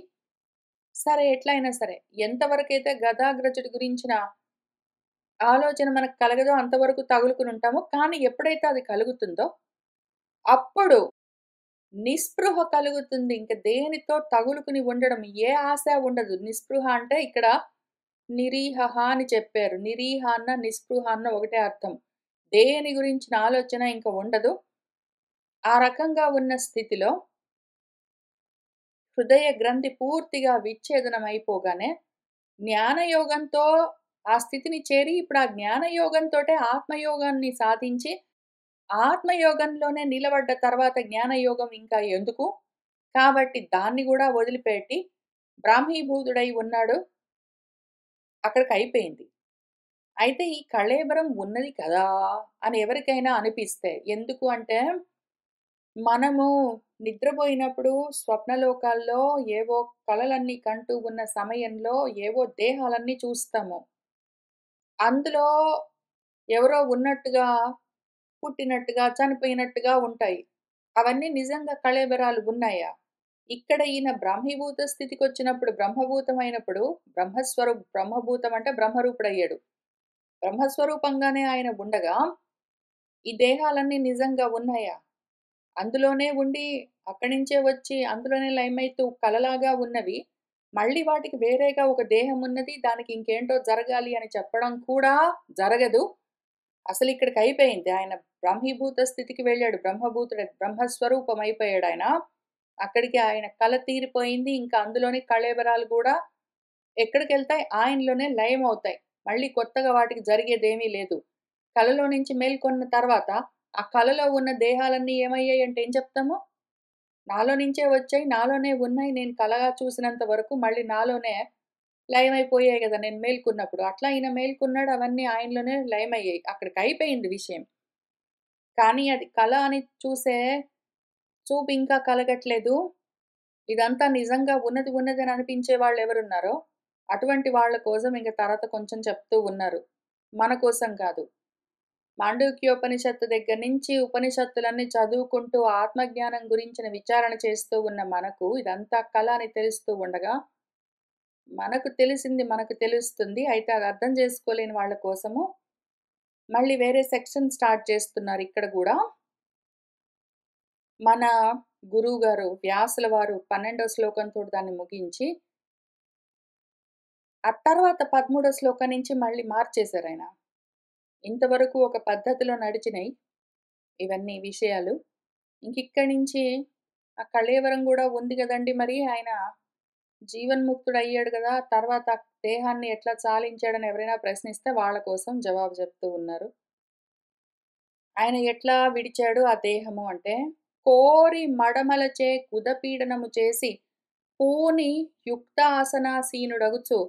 సరే ఎట్లయినా సరే ఎంతవరకైతే గదాగ్రజుడి గురించిన ఆలోచన మనకు కలగదో అంతవరకు తగులుకుని ఉంటాము. కానీ ఎప్పుడైతే అది కలుగుతుందో అప్పుడు నిస్పృహ కలుగుతుంది. ఇంక దేనితో తగులుకుని ఉండడం, ఏ ఆశ ఉండదు. నిస్పృహ అంటే ఇక్కడ నిరీహః అని చెప్పారు. నిరీహ అన్న, నిస్పృహ అన్న ఒకటే అర్థం. దేని గురించిన ఆలోచన ఇంక ఉండదు. ఆ రకంగా ఉన్న స్థితిలో హృదయ గ్రంథి పూర్తిగా విచ్ఛేదనం అయిపోగానే జ్ఞానయోగంతో ఆ స్థితిని చేరి ఇప్పుడు ఆ జ్ఞానయోగంతోటే ఆత్మయోగాన్ని సాధించి ఆత్మయోగంలోనే నిలబడ్డ తర్వాత జ్ఞానయోగం ఇంకా ఎందుకు? కాబట్టి దాన్ని గూడా వదిలిపెట్టి బ్రాహ్మీభూతుడై ఉన్నాడు. అక్కడికయిపోయింది. అయితే ఈ కళేబరం ఉన్నది కదా! అని ఎవరికైనా అనిపిస్తే ఎందుకు అంటే, మనము నిద్రపోయినప్పుడు స్వప్నలోకాల్లో ఏవో కలలన్నీ కంటూ ఉన్న సమయంలో ఏవో దేహాలన్నీ చూస్తాము. అందులో ఎవరో ఉన్నట్టుగా, పుట్టినట్టుగా, చనిపోయినట్టుగా ఉంటాయి. అవన్నీ నిజంగా కళేబరాలు ఉన్నాయా? ఇక్కడ ఈయన బ్రాహ్మీభూత స్థితికొచ్చినప్పుడు, బ్రహ్మభూతమైనప్పుడు బ్రహ్మభూతం అంటే బ్రహ్మరూపుడయ్యాడు. బ్రహ్మస్వరూపంగానే ఆయన ఉండగా, ఈ దేహాలన్నీ నిజంగా ఉన్నాయా? అందులోనే ఉండి, అక్కడి నుంచే వచ్చి, అందులోనే లయమైతూ కలలాగా ఉన్నవి, మళ్ళీ వాటికి వేరేగా ఒక దేహం ఉన్నది, దానికి ఇంకేంటో జరగాలి అని చెప్పడం కూడా జరగదు. అసలిక్కడికయిపోయింది. ఆయన బ్రాహ్మీభూత స్థితికి వెళ్ళాడు. బ్రహ్మస్వరూపం అయిపోయాడాయన. అక్కడికి ఆయన కల తీరిపోయింది. ఇంకా అందులోని కళేబరాలు గూడా ఎక్కడికెళ్తాయి? ఆయనలోనే లయమవుతాయి. మళ్ళీ కొత్తగా వాటికి జరిగేదేమీ లేదు. కలలో నుంచి మేల్కొన్న తర్వాత, ఆ కలలో ఉన్న దేహాలన్నీ ఏమయ్యాయి అంటే ఏం చెప్తాము? నాలో నుంచే వచ్చాయి, నాలోనే ఉన్నాయి, నేను కలగా చూసినంత వరకు మళ్ళీ నాలోనే లయమైపోయాయి గదా! నేను మేల్కొన్నప్పుడు. అట్లా ఈయన మేల్కొన్నాడు, అవన్నీ ఆయనలోనే లయమయ్యాయి. అక్కడికయిపోయింది విషయం. కానీ అది కల అని చూసే చూపు ఇంకా కలగట్లేదు. ఇదంతా నిజంగా ఉన్నది ఉన్నదని అనిపించే వాళ్ళెవరున్నారో, అటువంటి వాళ్ళ కోసం ఇంక తర్వాత కొంచెం చెప్తూ ఉన్నారు. మన కోసం కాదు. మాండూక్యోపనిషత్తు దగ్గర నుంచి ఉపనిషత్తులన్నీ చదువుకుంటూ ఆత్మజ్ఞానం గురించిన విచారణ చేస్తూ ఉన్న మనకు ఇదంతా కల అని తెలుస్తూ ఉండగా, మనకు తెలిసింది మనకు తెలుస్తుంది. అయితే అది అర్థం చేసుకోలేని వాళ్ళ కోసము మళ్ళీ వేరే సెక్షన్ స్టార్ట్ చేస్తున్నారు ఇక్కడ గూడా. మన గురువుగారు వ్యాసుల వారు 12వ శ్లోకంతోటి దాన్ని ముగించి, ఆ తర్వాత 13వ శ్లోకం నుంచి మళ్ళీ మార్చేశారాయన. ఇంతవరకు ఒక పద్ధతిలో నడిచినయి ఇవన్నీ విషయాలు. ఇంకిక్కడి నుంచి ఆ కళేవరం గూడా ఉంది గదండీ మరి ఆయన జీవన్ముక్తుడయ్యాడు గదా! తర్వాత దేహాన్ని ఎట్లా చాలించాడని ఎవరైనా ప్రశ్నిస్తే వాళ్ళ కోసం జవాబు చెప్తూ ఉన్నారు. ఆయన ఎట్లా విడిచాడు ఆ దేహము అంటే, కోరి మడమలచే కుదపీడనము చేసి, పూని యుక్తాసనాసీనుడగుచు,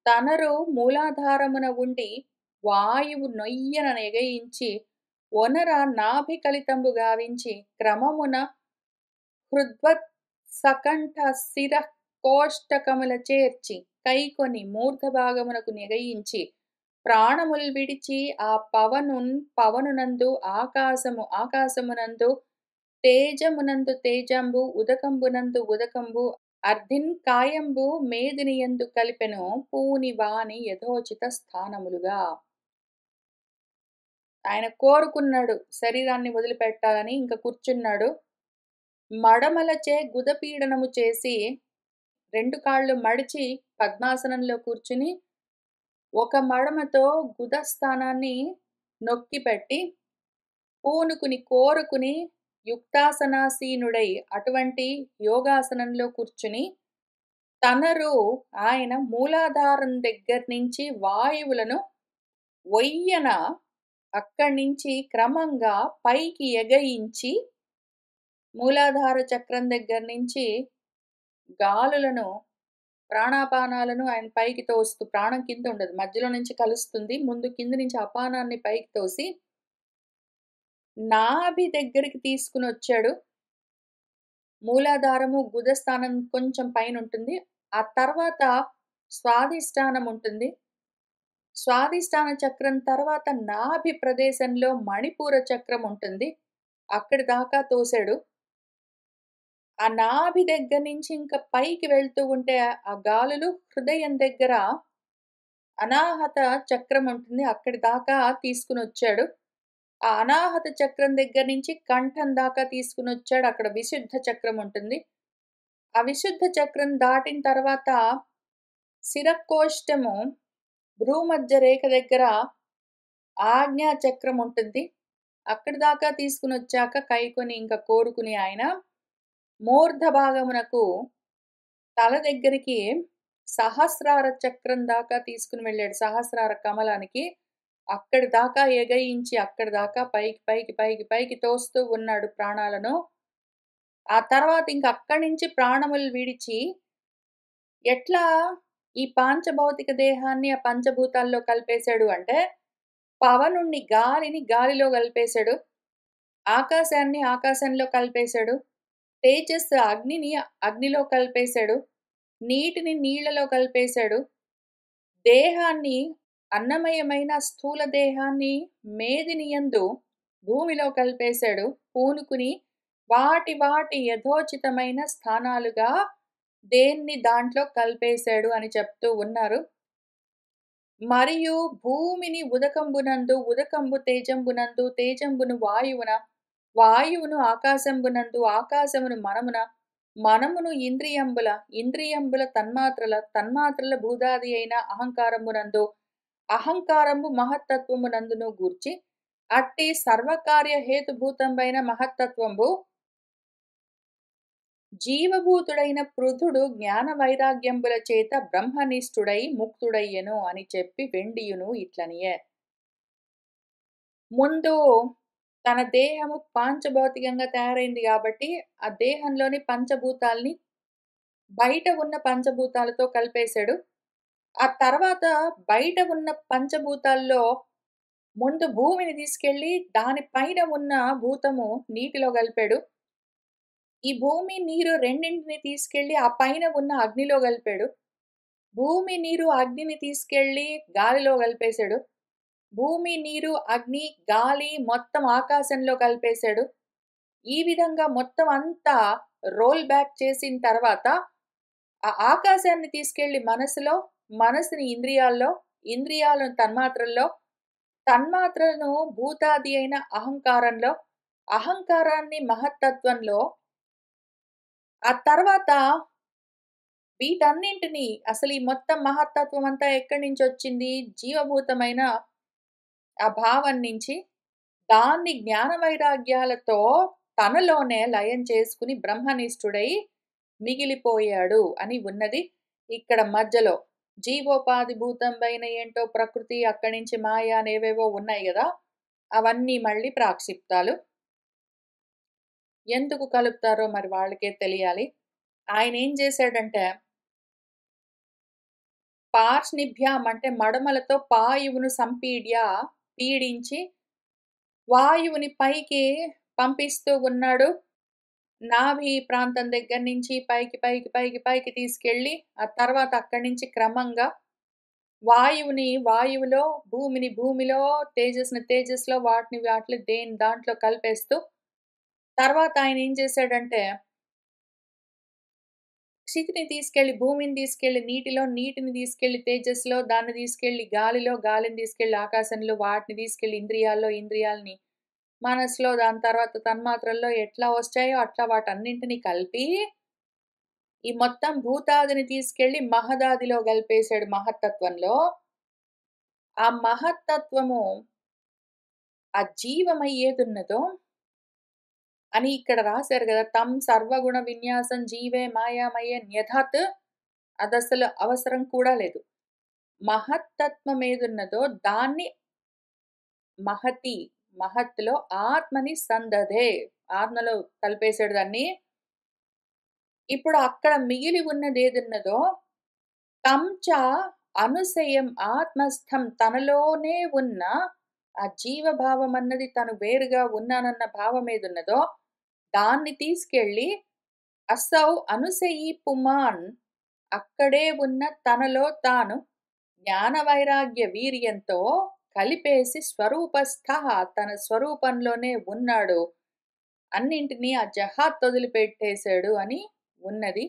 తనరు మూలాధారమున ఉండి, వాయువు నొయ్యన నెగయించి, ఒనర నాభి కలితంబు గావించి, క్రమమున హృద్వత్ సకంఠ శిరః కోష్టకముల చేర్చి, కైకొని మూర్ధభాగమునకు నెగయించి, ప్రాణముల్ విడిచి ఆ పవనునందు ఆకాశమునందు తేజమునందు తేజంబు ఉదకంబునందు ఉదకంబు అర్ధిన్ కాయంబు మేదినియందు కలిపెను పూని వాని యథోచిత స్థానములుగా. ఆయన కోరుకున్నాడు శరీరాన్ని వదిలిపెట్టాలని. ఇంక కూర్చున్నాడు. మడమలచే గుదపీడనము చేసి 2 కాళ్ళు మడిచి పద్మాసనంలో కూర్చుని ఒక మడమతో గుదస్థానాన్ని నొక్కిపెట్టి కోరుకుని యుక్తాసనాసీనుడై అటువంటి యోగాసనంలో కూర్చుని తనరు ఆయన మూలాధారం దగ్గర్నించి వాయువులను ఒయ్యన అక్కడి నుంచి క్రమంగా పైకి ఎగయించి మూలాధార చక్రం దగ్గర నుంచి గాలులను ప్రాణాపానాలను ఆయన పైకి తోస్తూ ప్రాణం కింద ఉండదు. మధ్యలో నుంచి కలుస్తుంది. ముందు కింద నుంచి అపానాన్ని పైకి తోసి నాభి దగ్గరికి తీసుకొనొచ్చాడు. మూలాధారము, గుదస్థానం కొంచెం పైనుంటుంది. ఆ తర్వాత స్వాదిష్టానం ఉంటుంది. స్వాదిష్టాన చక్రం తర్వాత నాభి ప్రదేశంలో మణిపూర చక్రం ఉంటుంది. అక్కడి దాకా తోసాడు. ఆ నాభి దగ్గర నుంచి ఇంకా పైకి వెళ్తూ ఉంటే ఆ గాలులు హృదయం దగ్గర అనాహత చక్రం ఉంటుంది. అక్కడి దాకా తీసుకొనొచ్చాడు. ఆ అనాహత చక్రం దగ్గర నుంచి కంఠం దాకా తీసుకొనొచ్చాడు. అక్కడ విశుద్ధ చక్రం ఉంటుంది. ఆ విశుద్ధ చక్రం దాటిన తర్వాత శిరకోష్టము భ్రూమధ్య రేఖ దగ్గర ఆజ్ఞా చక్రం ఉంటుంది. అక్కడి దాకా తీసుకొనొచ్చాక కైకొని ఇంక కోరుకుని ఆయన మూర్ధ భాగమునకు తల దగ్గరికి సహస్రార చక్రం దాకా తీసుకొని వెళ్ళాడు. సహస్రార కమలానికి. అక్కడి దాకా ఎగయించి అక్కడి దాకా పైకి, పైకి, పైకి, పైకి తోస్తూ ఉన్నాడు ప్రాణాలను. ఆ తర్వాత ఇంక అక్కడి నుంచి ప్రాణములు విడిచి ఎట్లా ఈ పాంచభౌతిక దేహాన్ని ఆ పంచభూతాల్లో కలిపేశాడు అంటే, పవనుణ్ణి గాలిని గాలిలో కలిపేశాడు. ఆకాశాన్ని ఆకాశంలో కలిపేశాడు. తేజస్సు అగ్నిని అగ్నిలో కలిపేశాడు. నీటిని నీళ్లలో కలిపేశాడు. దేహాన్ని అన్నమయమైన స్థూల దేహాన్ని మేదినియందు భూమిలో కలిపేశాడు. పూనుకుని వాటి వాటి యథోచితమైన స్థానాలుగా దేన్ని దాంట్లో కలిపేశాడు అని చెప్తూ ఉన్నారు. మరియు భూమిని ఉదకంబునందు, ఉదకంబు తేజంబునందు, తేజంబును వాయువున, వాయువును ఆకాశంబునందు, ఆకాశమును మనమున, మనమును ఇంద్రియంబుల, ఇంద్రియంబుల తన్మాత్రల, తన్మాత్రల భూదాది అయిన అహంకారమునందు, అహంకారంబు మహత్తత్వమునందును గూర్చి, అట్టి సర్వకార్య హేతుభూతంబైన మహత్తత్వంబు జీవభూతుడైన పృథుడు జ్ఞాన వైరాగ్యంబుల చేత బ్రహ్మనిష్ఠుడై ముక్తుడయ్యెను అని చెప్పి వెండియును ఇట్లనియే. ముందు తన దేహము పాంచభౌతికంగా తయారైంది కాబట్టి ఆ దేహంలోని పంచభూతాల్ని బయట ఉన్న పంచభూతాలతో కలిపేశాడు. ఆ తర్వాత బయట ఉన్న పంచభూతాల్లో ముందు భూమిని తీసుకెళ్ళి దాని పైన ఉన్న భూతము నీటిలో కలిపాడు. ఈ భూమి, నీరు రెండింటిని తీసుకెళ్ళి ఆ పైన ఉన్న అగ్నిలో కలిపాడు. భూమి, నీరు, అగ్నిని తీసుకెళ్ళి గాలిలో కలిపేశాడు. భూమి, నీరు, అగ్ని, గాలి మొత్తం ఆకాశంలో కలిపేశాడు. ఈ విధంగా మొత్తం అంతా రోల్ బ్యాక్ చేసిన తర్వాత ఆ ఆకాశాన్ని తీసుకెళ్ళి మనసులో, మనసుని ఇంద్రియాల్లో, ఇంద్రియాలను తన్మాత్రల్లో, తన్మాత్రలను భూతాది అయిన అహంకారంలో, అహంకారాన్ని మహత్తత్వంలో, ఆ తర్వాత వీటన్నింటిని అసలు ఈ మొత్తం మహత్తత్వం అంతా ఎక్కడి నుంచొచ్చింది? జీవభూతమైన ఆ భావం నుంచి దాన్ని జ్ఞాన వైరాగ్యాలతో తనలోనే లయం చేసుకుని బ్రహ్మనిష్ఠుడై మిగిలిపోయాడు అని ఉన్నది. ఇక్కడ మధ్యలో జీవోపాధి భూతంపైన ఏంటో ప్రకృతి, అక్కడి నుంచి మాయ అనేవేవో ఉన్నాయి గదా! అవన్నీ మళ్ళీ ప్రాక్షిప్తాలు. ఎందుకు కలుపుతారో మరి వాళ్ళకే తెలియాలి. ఆయనేం చేశాడంటే పార్ష్నిభ్యాం అంటే మడమలతో పాయువును సంపీడ్య పీడించి వాయువుని పైకి పంపిస్తూ ఉన్నాడు. నాభి ప్రాంతం దగ్గర నుంచి పైకి, పైకి, పైకి, పైకి తీసుకెళ్ళి ఆ తర్వాత అక్కడి నుంచి క్రమంగా వాయువుని వాయువులో, భూమిని భూమిలో, తేజస్సుని తేజస్సులో, వాటిని వాటిలో దేని దాంట్లో కలిపేస్తూ తర్వాత ఆయన ఏం చేశాడంటే క్షితిని తీసుకెళ్ళి భూమిని తీసుకెళ్ళి నీటిలో, నీటిని తీసుకెళ్ళి తేజస్సులో, దాన్ని తీసుకెళ్ళి గాలిలో, గాలిని తీసుకెళ్ళి ఆకాశంలో, వాటిని తీసుకెళ్ళి ఇంద్రియాల్లో, ఇంద్రియాలని మనసులో, దాని తర్వాత తన్మాత్రల్లో ఎట్లా వచ్చాయో అట్లా వాటన్నింటిని కలిపి ఈ మొత్తం భూతాదిని తీసుకెళ్ళి మహదాదిలో కలిపేశాడు మహత్తత్వంలో. ఆ మహత్తత్వము ఆ జీవమై ఏదున్నదో అని ఇక్కడ రాశారు గదా! తం సర్వగుణ విన్యాసం జీవే మాయామయే న్యథాత్ అదసలు అవసరం కూడా లేదు. మహత్తత్వం ఏదున్నదో దాన్ని మహతి, మహత్‌లో ఆత్మని సందధే. ఆత్మలో కలిపేసాడు దాన్ని. ఇప్పుడు అక్కడ మిగిలి ఉన్నదేదున్నదో తం చ అనుశయం ఆత్మస్థం తనలోనే ఉన్న ఆ జీవభావం అన్నది తను వేరుగా ఉన్నానన్న భావం ఏదున్నదో దాన్ని తీసుకెళ్ళి అసౌ అనుశయీ పుమాన్ అక్కడే ఉన్న తనలో తాను జ్ఞాన వైరాగ్య వీర్యంతో కలిపేసి స్వరూపస్థ తన స్వరూపంలోనే ఉన్నాడు. అన్నింటినీ ఆ జహాత్ వదిలిపెట్టేశాడు అని ఉన్నది.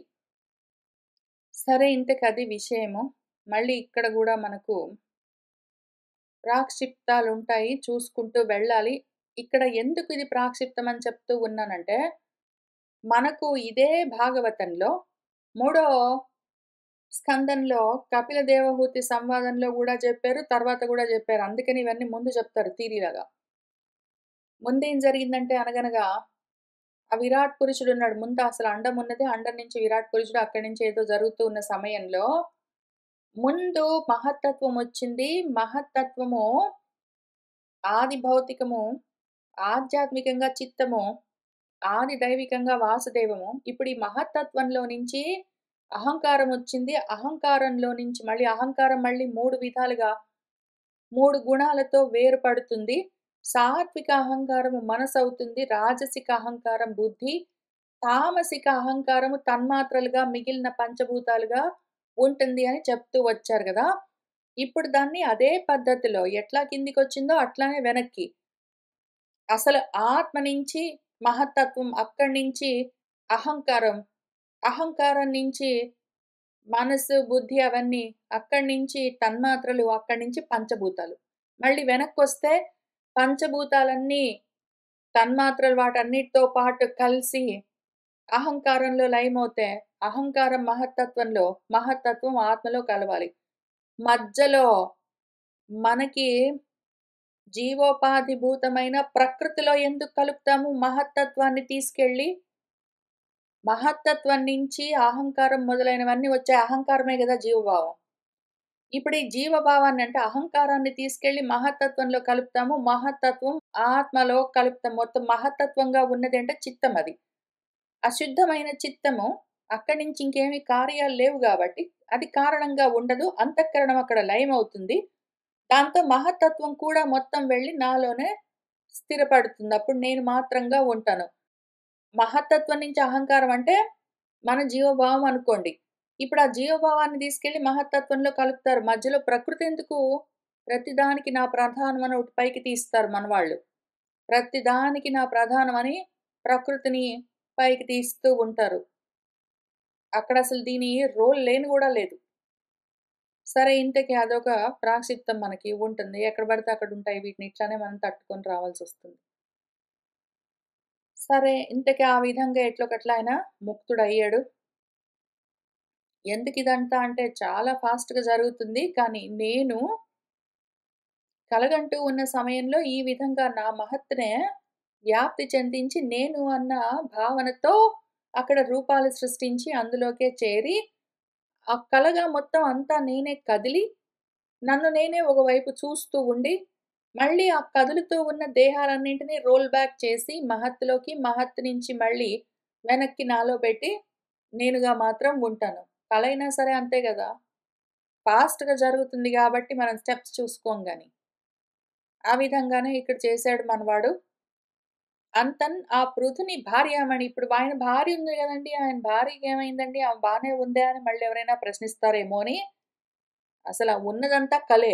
సరే ఇంతకది విషయము. మళ్ళీ ఇక్కడ గూడా మనకు ప్రాక్షిప్తాలుంటాయి. చూసుకుంటూ వెళ్ళాలి. ఇక్కడ ఎందుకు ఇది ప్రాక్షిప్తం అని చెప్తూ ఉన్నానంటే, మనకు ఇదే భాగవతంలో మూడో స్కందంలో కపిల దేవహూతి సంవాదంలో గూడా చెప్పారు. తర్వాత గూడా చెప్పారు. అందుకని ఇవన్నీ ముందు చెప్తారు థియరీలాగా. ముందేం జరిగిందంటే అనగనగా ఆ విరాట్ పురుషుడున్నాడు. ముందు అసలు అండం ఉన్నది. అండం నుంచి విరాట్ పురుషుడు, అక్కడి నుంచి ఏదో జరుగుతూ ఉన్న సమయంలో ముందు మహత్తత్వం వచ్చింది. మహత్తత్వము ఆది భౌతికము, ఆధ్యాత్మికంగా చిత్తము, ఆది దైవికంగా వాసుదేవము. ఇప్పుడు ఈ మహత్తత్వంలో నుంచి అహంకారం వచ్చింది. అహంకారంలో నుంచి మళ్ళీ అహంకారం మళ్ళీ 3 విధాలుగా 3 గుణాలతో వేరుపడుతుంది. సాత్విక అహంకారము మనసవుతుంది. రాజసిక అహంకారం బుద్ధి. తామసిక అహంకారము తన్మాత్రలుగా మిగిలిన పంచభూతాలుగా ఉంటుంది అని చెప్తూ వచ్చారు గదా! ఇప్పుడు దాన్ని అదే పద్ధతిలో ఎట్లా కిందికొచ్చిందో అట్లానే వెనక్కి. అసలు ఆత్మ నుంచి మహత్తత్వం, అక్కడి నుంచి అహంకారం, అహంకారం నుంచి మనసు, బుద్ధి అవన్నీ, అక్కడి నుంచి తన్మాత్రలు, అక్కడి నుంచి పంచభూతాలు. మళ్ళీ వెనక్కొస్తే పంచభూతాలన్నీ తన్మాత్రలు వాటన్నిటితో పాటు కలిసి అహంకారంలో లయమవుతే, అహంకారం మహత్తత్వంలో, మహత్తత్వం ఆత్మలో కలవాలి. మధ్యలో మనకి జీవోపాధిభూతమైన ప్రకృతిలో ఎందుకు కలుపుతాము? మహత్తత్వాన్ని తీసుకెళ్ళి, మహత్తత్వం నుంచి అహంకారం మొదలైనవన్నీ వచ్చాయి. అహంకారమే గదా జీవభావం. ఇప్పుడు ఈ జీవభావాన్ని అంటే అహంకారాన్ని తీసుకెళ్ళి మహత్తత్వంలో కలుపుతాము. మహత్తత్వం ఆత్మలో కలుపుతాం. మొత్తం మహత్తత్వంగా ఉన్నది అంటే చిత్తం అది. అశుద్ధమైన చిత్తము అక్కడి నుంచి ఇంకేమి కార్యాలు లేవు గాబట్టి, అది కారణంగా ఉండదు. అంతఃకరణం అక్కడ లయమవుతుంది. దాంతో మహత్తత్వం కూడా మొత్తం వెళ్ళి నాలోనే స్థిరపడుతుంది. అప్పుడు నేను మాత్రంగా ఉంటాను. మహత్తత్వం నుంచి అహంకారం అంటే మన జీవభావం అనుకోండి. ఇప్పుడు ఆ జీవభావాన్ని తీసుకెళ్ళి మహత్తత్వంలో కలుపుతారు. మధ్యలో ప్రకృతి ఎందుకు? ప్రతిదానికి నా ప్రధానం అని ఒకటి పైకి తీస్తారు మనవాళ్ళు. ప్రతిదానికి నా ప్రధానం అని ప్రకృతిని పైకి తీస్తూ ఉంటారు. అక్కడ అసలు దీని రోల్ లేని గూడా లేదు. సరే ఇంతకి అదొక ప్రాయశ్చిత్తం మనకి ఉంటుంది. ఎక్కడ పడితే అక్కడ ఉంటాయి. వీటిని ఇట్లానే మనం తట్టుకొని రావాల్సొస్తుంది. సరే ఇంతకి ఆ విధంగా ఎట్లోకట్లా ఆయన ముక్తుడయ్యాడు. ఎందుకిదంతా అంటే చాలా ఫాస్ట్‌గా జరుగుతుంది. కానీ నేను కలగంటూ ఉన్న సమయంలో ఈ విధంగా నా మహత్తునే వ్యాప్తి చెందించి నేను అన్న భావనతో అక్కడ రూపాలు సృష్టించి అందులోకే చేరి, ఆ కలగా మొత్తం అంతా నేనే కదిలి, నన్ను నేనే ఒకవైపు చూస్తూ ఉండి, మళ్ళీ ఆ కదులుతూ ఉన్న దేహాలన్నింటినీ రోల్ బ్యాక్ చేసి మహత్తులోకి, మహత్తు నుంచి మళ్ళీ వెనక్కి నాలో పెట్టి నేనుగా మాత్రం ఉంటాను. కల అయినా సరే అంతే గదా! ఫాస్ట్‌గా జరుగుతుంది గాబట్టి మనం స్టెప్స్ చూసుకోం గాని. ఆ విధంగానే ఇక్కడ చేశాడు మనవాడు. అంతన్ ఆ పృథుని భార్యామణి ఇప్పుడు ఆయన భార్య ఉంది గదండీ! ఆయన భార్యకేమైందండి? ఆమె బానే ఉందే అని మళ్ళీ ఎవరైనా ప్రశ్నిస్తారేమో అని అసల ఉన్నదంతా కలే.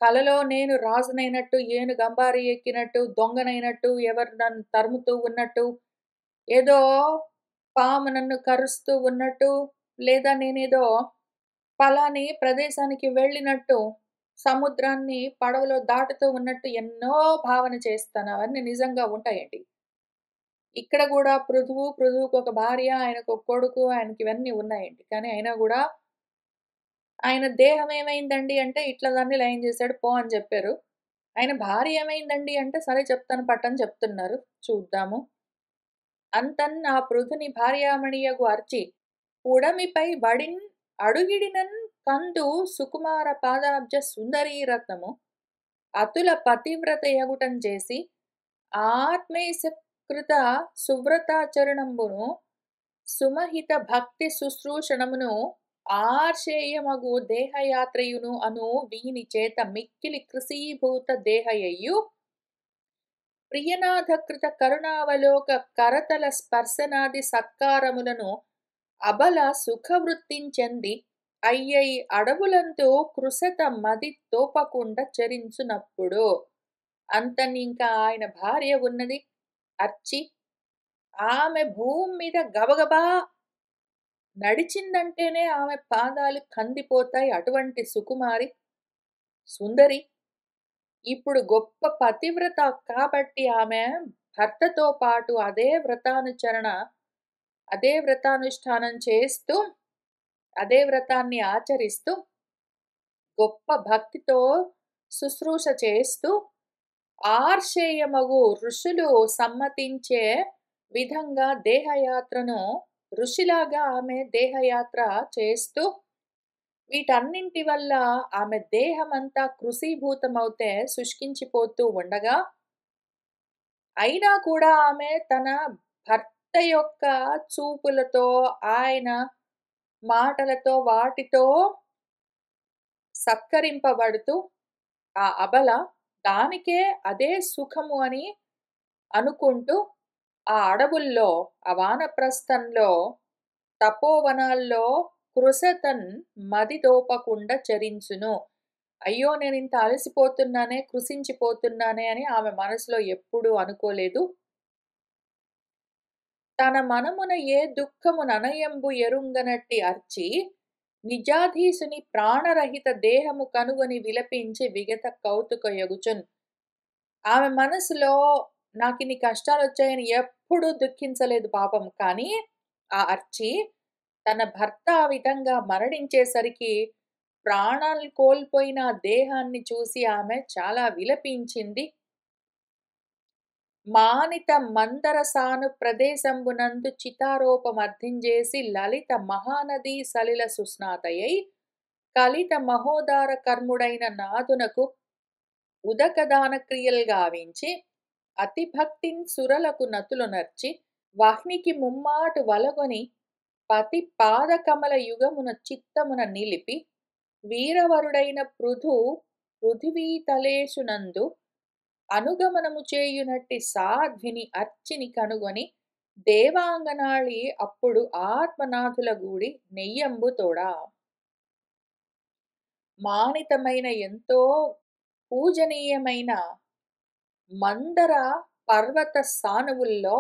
కలలో నేను రాజునైనట్టు, ఏనుగు అంబారీ ఎక్కినట్టు, దొంగనైనట్టు, ఎవరు నన్ను తరుముతూ ఉన్నట్టు, ఏదో పాము నన్ను కరుస్తూ ఉన్నట్టు, లేదా నేనేదో పలాని ప్రదేశానికి వెళ్ళినట్టు, సముద్రాన్ని పడవలో దాటుతూ ఉన్నట్టు ఎన్నో భావన చేస్తాను. అవన్నీ నిజంగా ఉంటాయండి. ఇక్కడ గూడా పృథువుకొక భార్య, ఆయనకొక కొడుకు, ఆయనకివన్నీ ఉన్నాయండి. కానీ అయినా గూడా ఆయన దేహం ఏమైందండి అంటే, ఇట్లా దాన్ని లయం జేశాడు పో అని జెప్పారు. ఆయన భార్య ఏమైందండి అంటే, సరే చెప్తాను పట్టని చెప్తున్నారు. చూద్దాము. అంతన్ ఆ పృథుని భార్యామణియగు అర్చి, ఉడమిపై వడిన్ అడుగిడినన్ కందు సుకుమార పాదాబ్జ సుందరీ రత్నము, అతుల పతివ్రతయగుటం చేసి, ఆత్మైసకృత సువ్రతాచరణంబును, సుమహిత భక్తి శుశ్రూషణమును ఆర్షేయమగు దేహయాత్రయును అను వీని చేత మిక్కిలి కృశీభూత దేహయయ్యు ప్రియనాథకృత కరుణావలోక కరతల స్పర్శనాది సత్కారములను అబల సుఖవృత్తించెంది అయ్యై అడవులందు కృశత మది తోపకుండా చరించునప్పుడు. అంతనింకా ఆయన భార్య ఉన్నది అర్చి. ఆమె భూమి మీద గబగబా నడిచిందంటేనే ఆమె పాదాలు కందిపోతాయి. అటువంటి సుకుమారి, సుందరి. ఇప్పుడు గొప్ప పతివ్రత కాబట్టి ఆమె భర్తతో పాటు అదే వ్రతానుష్ఠానం చేస్తూ, అదే వ్రతాన్ని ఆచరిస్తూ, గొప్ప భక్తితో శుశ్రూష చేస్తూ, ఆర్షేయమగు ఋషులు సమ్మతించే విధంగా దేహయాత్రను ఋషిలాగా ఆమె దేహయాత్ర చేస్తూ, వీటన్నింటి వల్ల ఆమె దేహమంతా కృశీభూతమవుతే శుష్కించిపోతూ ఉండగా, అయినా కూడా ఆమె తన భర్త యొక్క చూపులతో, ఆయన మాటలతో, వాటితో సత్కరింపబడుతూ ఆ అబల దానికే అదే సుఖము అని అనుకుంటూ ఆ అడవుల్లో, ఆ వానప్రస్థంలో, తపోవనాల్లో కృశతన్ మది దోపకుండా చరించును. అయ్యో! నేనింత అలసిపోతున్నానే, కృశించిపోతున్నానే అని ఆమె మనసులో ఎప్పుడూ అనుకోలేదు. తన మనమున ఏ దుఃఖముననయంబు ఎరుంగనట్టి అర్చి, నిజాధీసుని ప్రాణరహిత దేహము కనుగొని విలపించి విగత కౌతుకయొగుచున్. ఆమె మనసులో నాకిన్ని కష్టాలొచ్చాయని ఎప్పుడూ దుఃఖించలేదు పాపం. కానీ ఆ అర్చి తన భర్త ఆ విధంగా మరణించేసరికి ప్రాణాలు కోల్పోయిన ఆ దేహాన్ని చూసి ఆమె చాలా విలపించింది. మానిత మందరసాను ప్రదేశంబునందు చితారోపమర్థించేసి లలిత మహానదీ సలిల సుస్నాతయై కలిత మహోదార కర్ముడైన నాదునకు ఉదకదాన క్రియలు గావించి అతి భక్తిన్ సురలకు నతులునర్చి వహ్నికి ముమ్మాటు వలగొని పతి పాదకమల యుగమున చిత్తమున నిలిపి వీరవరుడైన పృథివీతలేషునందు అనుగమనము చేయునట్టి సాధ్విని అర్చిని కనుగొని దేవాంగనాళి అప్పుడు ఆత్మనాథుల గూడి నెయ్యంబు తోడా. మానితమైన ఎంతో పూజనీయమైన మందర పర్వత సానువుల్లో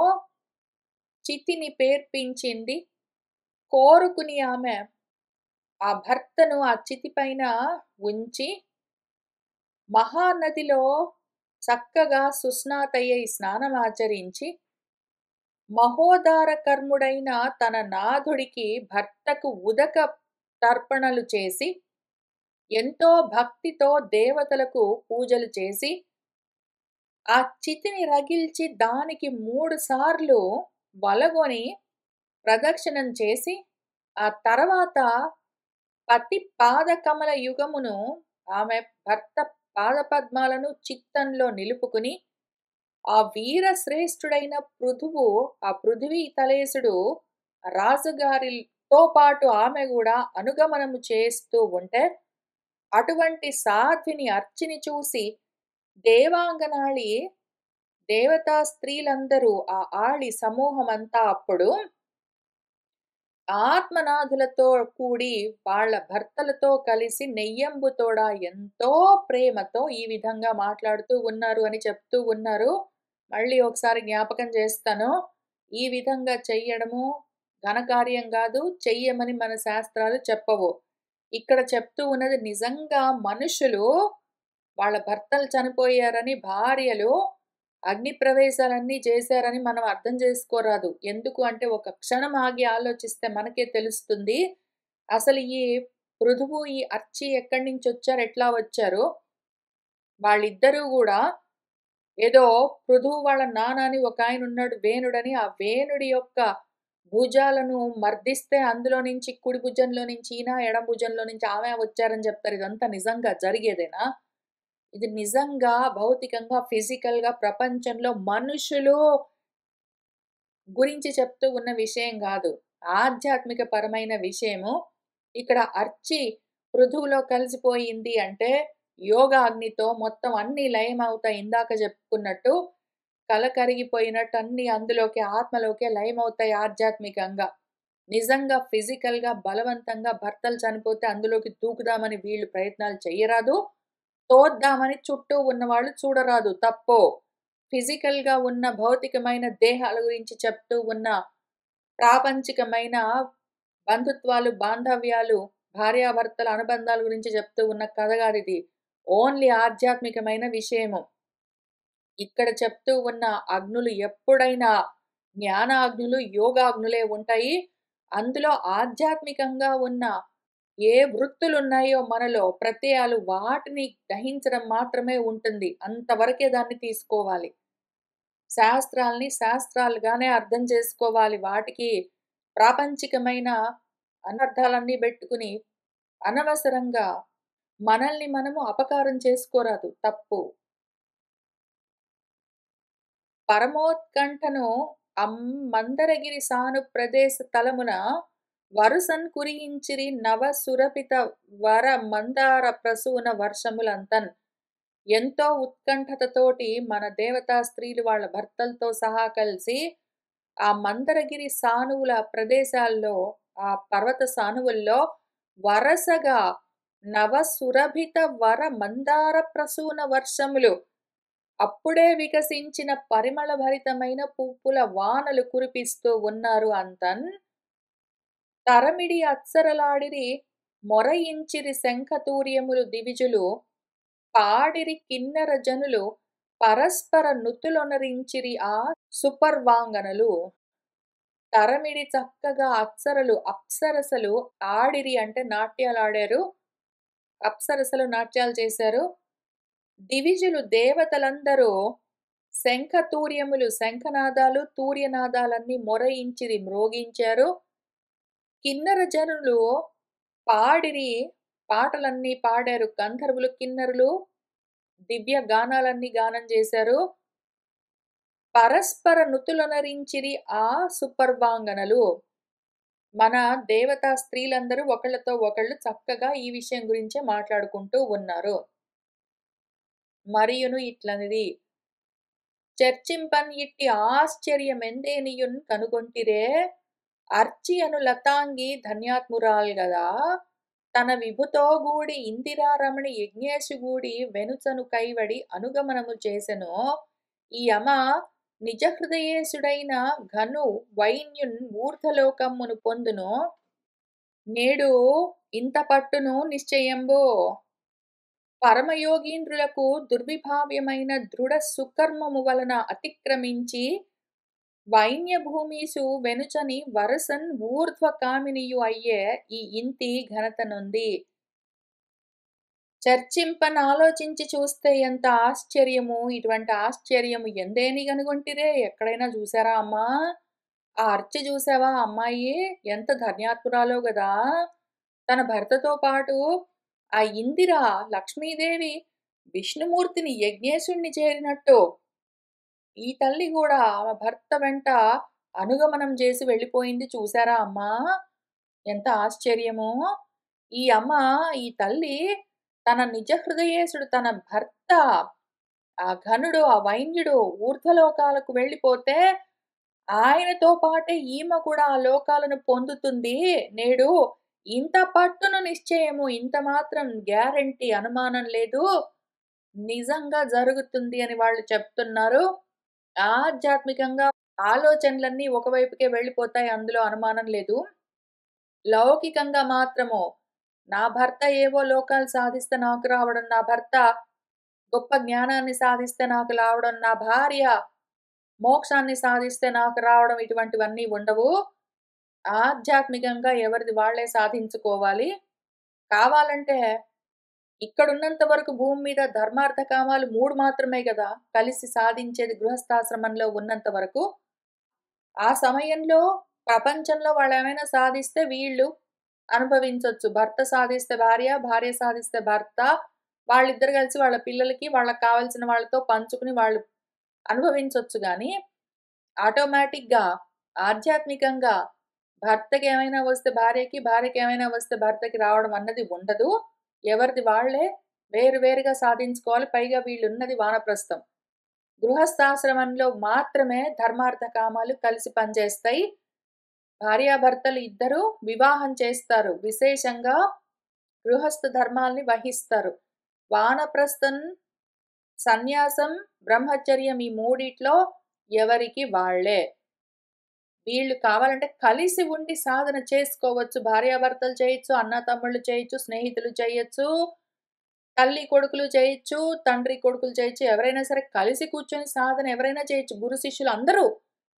చితిని పేర్పించింది. కోరుకుని ఆమె ఆ భర్తను ఆ చితి పైన ఉంచి మహానదిలో చక్కగా సుస్నాతయ్యై స్నానమాచరించి మహోదార కర్ముడైన తన నాథుడికి భర్తకు ఉదక తర్పణలు చేసి ఎంతో భక్తితో దేవతలకు పూజలు చేసి ఆ చితిని రగిల్చి దానికి 3 సార్లు వలగొని ప్రదక్షిణం చేసి ఆ తర్వాత పతి పాదకమల యుగమును ఆమె భర్త పాదపద్మాలను చిత్తంలో నిలుపుకుని ఆ వీర శ్రేష్ఠుడైన ఆ పృథివీ తలేసుడు రాజుగారితో పాటు ఆమె కూడా అనుగమనము చేస్తూ ఉంటే అటువంటి సాధ్విని అర్చిని చూసి దేవాంగనాళి దేవతా స్త్రీలందరూ ఆ ఆళి సమూహమంతా అప్పుడు ఆత్మనాథులతో కూడి వాళ్ళ భర్తలతో కలిసి నెయ్యంబుతోడా ఎంతో ప్రేమతో ఈ విధంగా మాట్లాడుతూ ఉన్నారు అని చెప్తూ ఉన్నారు. మళ్ళీ ఒకసారి జ్ఞాపకం చేస్తాను. ఈ విధంగా చెయ్యడము ఘనకార్యం కాదు, చెయ్యమని మన శాస్త్రాలు చెప్పవు. ఇక్కడ చెప్తూ ఉన్నది నిజంగా మనుషులు వాళ్ళ భర్తలు చనిపోయారని భార్యలు అగ్ని ప్రవేశాలన్నీ చేశారని మనం అర్థం చేసుకోరాదు. ఎందుకు అంటే ఒక క్షణం ఆగి ఆలోచిస్తే మనకే తెలుస్తుంది. అసలు ఈ పృథువు, ఈ అర్చి ఎక్కడి నుంచి వచ్చారు, ఎట్లా వచ్చారు? వాళ్ళిద్దరూ కూడా ఏదో పృథువు వాళ్ళ నాన్న అని ఒక ఆయన ఉన్నాడు వేణుడని, ఆ వేణుడి యొక్క భుజాలను మర్దిస్తే అందులో నుంచి కుడి భుజంలో నుంచి ఈయన, ఎడమ భుజంలో నుంచి ఆమె వచ్చారని చెప్తారు. ఇదంతా నిజంగా జరిగేదేనా? ఇది నిజంగా భౌతికంగా, ఫిజికల్‌గా ప్రపంచంలో మనుషులు గురించి చెప్తూ ఉన్న విషయం గాదు. ఆధ్యాత్మిక పరమైన విషయము. ఇక్కడ అర్చి పృథువులో కలిసిపోయింది అంటే యోగాగ్నితో మొత్తం అన్నీ లయమవుతాయి. ఇందాక చెప్పుకున్నట్టు కల కరిగిపోయినట్టు అన్నీ అందులోకే ఆత్మలోకే లయమవుతాయి ఆధ్యాత్మికంగా. నిజంగా ఫిజికల్‌గా బలవంతంగా భర్తలు చనిపోతే అందులోకి దూకుదామని వీళ్ళు ప్రయత్నాలు చెయ్యరాదు. తోద్దామని చుట్టూ ఉన్నవాళ్ళు చూడరాదు. తప్పో. ఫిజికల్‌గా ఉన్న భౌతికమైన దేహాల గురించి చెప్తూ ఉన్న ప్రాపంచికమైన బంధుత్వాలు, బాంధవ్యాలు, భార్యాభర్తల అనుబంధాల గురించి చెప్తూ ఉన్న కథ గాదిది. ఓన్లీ ఆధ్యాత్మికమైన విషయము. ఇక్కడ చెప్తూ ఉన్న అగ్నులు ఎప్పుడైనా జ్ఞానాగ్నులు, యోగాగ్నులే ఉంటాయి. అందులో ఆధ్యాత్మికంగా ఉన్న ఏ వృత్తులున్నాయో మనలో ప్రత్యయాలు వాటిని దహించడం మాత్రమే ఉంటుంది. అంతవరకే దాన్ని తీసుకోవాలి. శాస్త్రాల్ని శాస్త్రాలుగానే అర్థం చేసుకోవాలి. వాటికి ప్రాపంచికమైన అనర్థాలన్నీ బెట్టుకుని అనవసరంగా మనల్ని మనము అపకారం చేసుకోరాదు. తప్పు. పరమోత్కంఠను మందరగిరి సాను ప్రదేశ తలమున వరుసన్ కురియించిరి నవ సురపిత వర మందార ప్రసూన వర్షములంతన్. ఎంతో ఉత్కంఠతతోటి మన దేవతా స్త్రీలు వాళ్ళ భర్తలతో సహా కలిసి ఆ మందరగిరి సానువుల ప్రదేశాల్లో, ఆ పర్వత సానువుల్లో వరసగా నవ సురభిత వర మందార ప్రసూన వర్షములు, అప్పుడే వికసించిన పరిమళభరితమైన పువ్వుల వానలు కురిపిస్తూ ఉన్నారు అంతన్. తరమిడి అత్సరలాడిరి మొరయించిరి శంఖతూర్యములు దివిజులు, పాడిరి కిన్నెర జనులు పరస్పర నుతులొనరించిరి ఆ సుపర్వాంగనలు. తరమిడి చక్కగా అప్సరలు అప్సరసలు ఆడిరి అంటే నాట్యాలాడారు. అప్సరసలు నాట్యాలు చేశారు. దివిజులు దేవతలందరూ శంఖతూర్యములు శంఖనాదాలు, తూర్యనాదాలన్నీ మొరయించిరి మ్రోగించారు. కిన్నెర జనులు పాడిరి పాటలన్నీ పాడారు. గంధర్వులు, కిన్నెరులు దివ్య గానాలన్నీ గానం చేశారు. పరస్పర నుతులొనరించిరి ఆ సుపర్వాంగనలు. మన దేవతా స్త్రీలందరూ ఒకళ్ళతో ఒకళ్ళు చక్కగా ఈ విషయం గురించే మాట్లాడుకుంటూ ఉన్నారు. మరియును ఇట్లనిది. చర్చింపన్ ఇట్టి ఆశ్చర్యమెందేనియున్ కనుగొంటిరే, అర్చి అను లతాంగి ధన్యాత్మురాల్గదా, తన విభుతో గూడి ఇందిరారమణి యజ్ఞేశుగూడి వెనుచను కైవడి అనుగమనము చేసెను. ఈ అమ నిజహృదయేశుడైన ఘను వైన్యున్ ఊర్ధ్వలోకమ్మును పొందును. నేడు ఇంత పట్టును నిశ్చయంబో. పరమయోగీంద్రులకు దుర్విభావ్యమైన దృఢ సుకర్మము వలన అతిక్రమించి వైన్యభూమిసు వెనుచని వరసన్ ఊర్ధ్వ కామినియు అయ్యే ఈ ఇంతి ఘనతనుంది. చర్చింపనాలోచించి చూస్తే ఎంత ఆశ్చర్యము! ఇటువంటి ఆశ్చర్యము ఎందేని గనుగొంటిరే? ఎక్కడైనా చూసారా అమ్మా? ఆ అర్చ చూసావా అమ్మాయి? ఎంత ధన్యాత్మురాలో గదా! తన భర్తతో పాటు ఆ ఇందిర, లక్ష్మీదేవి, విష్ణుమూర్తిని, యజ్ఞేశుణ్ణి చేరినట్టు ఈ తల్లి గూడా ఆమె భర్త వెంట అనుగమనం చేసి వెళ్ళిపోయింది చూసారా అమ్మా? ఎంత ఆశ్చర్యమో! ఈ అమ్మ, ఈ తల్లి తన నిజ హృదయేశుడు తన భర్త, ఆ ఘనుడు, ఆ వైన్యుడు ఊర్ధ్వలోకాలకు వెళ్ళిపోతే ఆయనతో పాటే ఈమె కూడా ఆ లోకాలను పొందుతుంది. నేడు ఇంత పట్టును నిశ్చయము, ఇంత మాత్రం గ్యారంటీ అనుమానం లేదు. నిజంగా జరుగుతుంది అని వాళ్ళు చెప్తున్నారు. ఆధ్యాత్మికంగా ఆలోచనలన్నీ ఒకవైపుకే వెళ్ళిపోతాయి. అందులో అనుమానం లేదు. లౌకికంగా మాత్రము నా భర్త ఏవో లోకాలు సాధిస్తే నాకు రావడం, నా భర్త గొప్ప జ్ఞానాన్ని సాధిస్తే నాకు రావడం, నా భార్య మోక్షాన్ని సాధిస్తే నాకు రావడం ఇటువంటివన్నీ ఉండవు. ఆధ్యాత్మికంగా ఎవరిది వాళ్ళే సాధించుకోవాలి. కావాలంటే ఇక్కడున్నంత వరకు భూమి మీద ధర్మార్థ కామాలు 3 మాత్రమే గదా! కలిసి సాధించేది గృహస్థాశ్రమంలో ఉన్నంత వరకు. ఆ సమయంలో ప్రపంచంలో వాళ్ళేమైనా సాధిస్తే వీళ్ళు అనుభవించొచ్చు. భర్త సాధిస్తే భార్య, భార్య సాధిస్తే భర్త. వాళ్ళిద్దరు కలిసి వాళ్ళ పిల్లలకి, వాళ్ళకి కావాల్సిన వాళ్ళతో పంచుకుని వాళ్ళు అనుభవించొచ్చు గానీ, ఆటోమేటిక్‌గా, ఆధ్యాత్మికంగా భర్తకి ఏమైనా వస్తే భార్యకి, భార్యకి ఏమైనా వస్తే భర్తకి రావడం అన్నది ఉండదు. ఎవరిది వాళ్ళే వేరు వేరుగా సాధించుకోవాలి. పైగా వీళ్ళున్నది వానప్రస్థం. గృహస్థాశ్రమంలో మాత్రమే ధర్మార్థ కామాలు కలిసి పనిచేస్తాయి. భార్యాభర్తలు ఇద్దరూ వివాహం చేస్తారు. విశేషంగా గృహస్థ ధర్మాల్ని వహిస్తారు. వానప్రస్థం, సన్యాసం, బ్రహ్మచర్యం ఈ మూడిట్లో ఎవరికి వాళ్ళే. వీళ్ళు కావాలంటే కలిసి ఉండి సాధన చేసుకోవచ్చు. భార్యాభర్తలు చేయొచ్చు, అన్నాతమ్ముళ్ళు చేయొచ్చు, స్నేహితులు చేయొచ్చు, తల్లి కొడుకులు చేయొచ్చు, తండ్రి కొడుకులు చేయొచ్చు. ఎవరైనా సరే కలిసి కూర్చొని సాధన ఎవరైనా చేయొచ్చు. గురు శిష్యులు అందరూ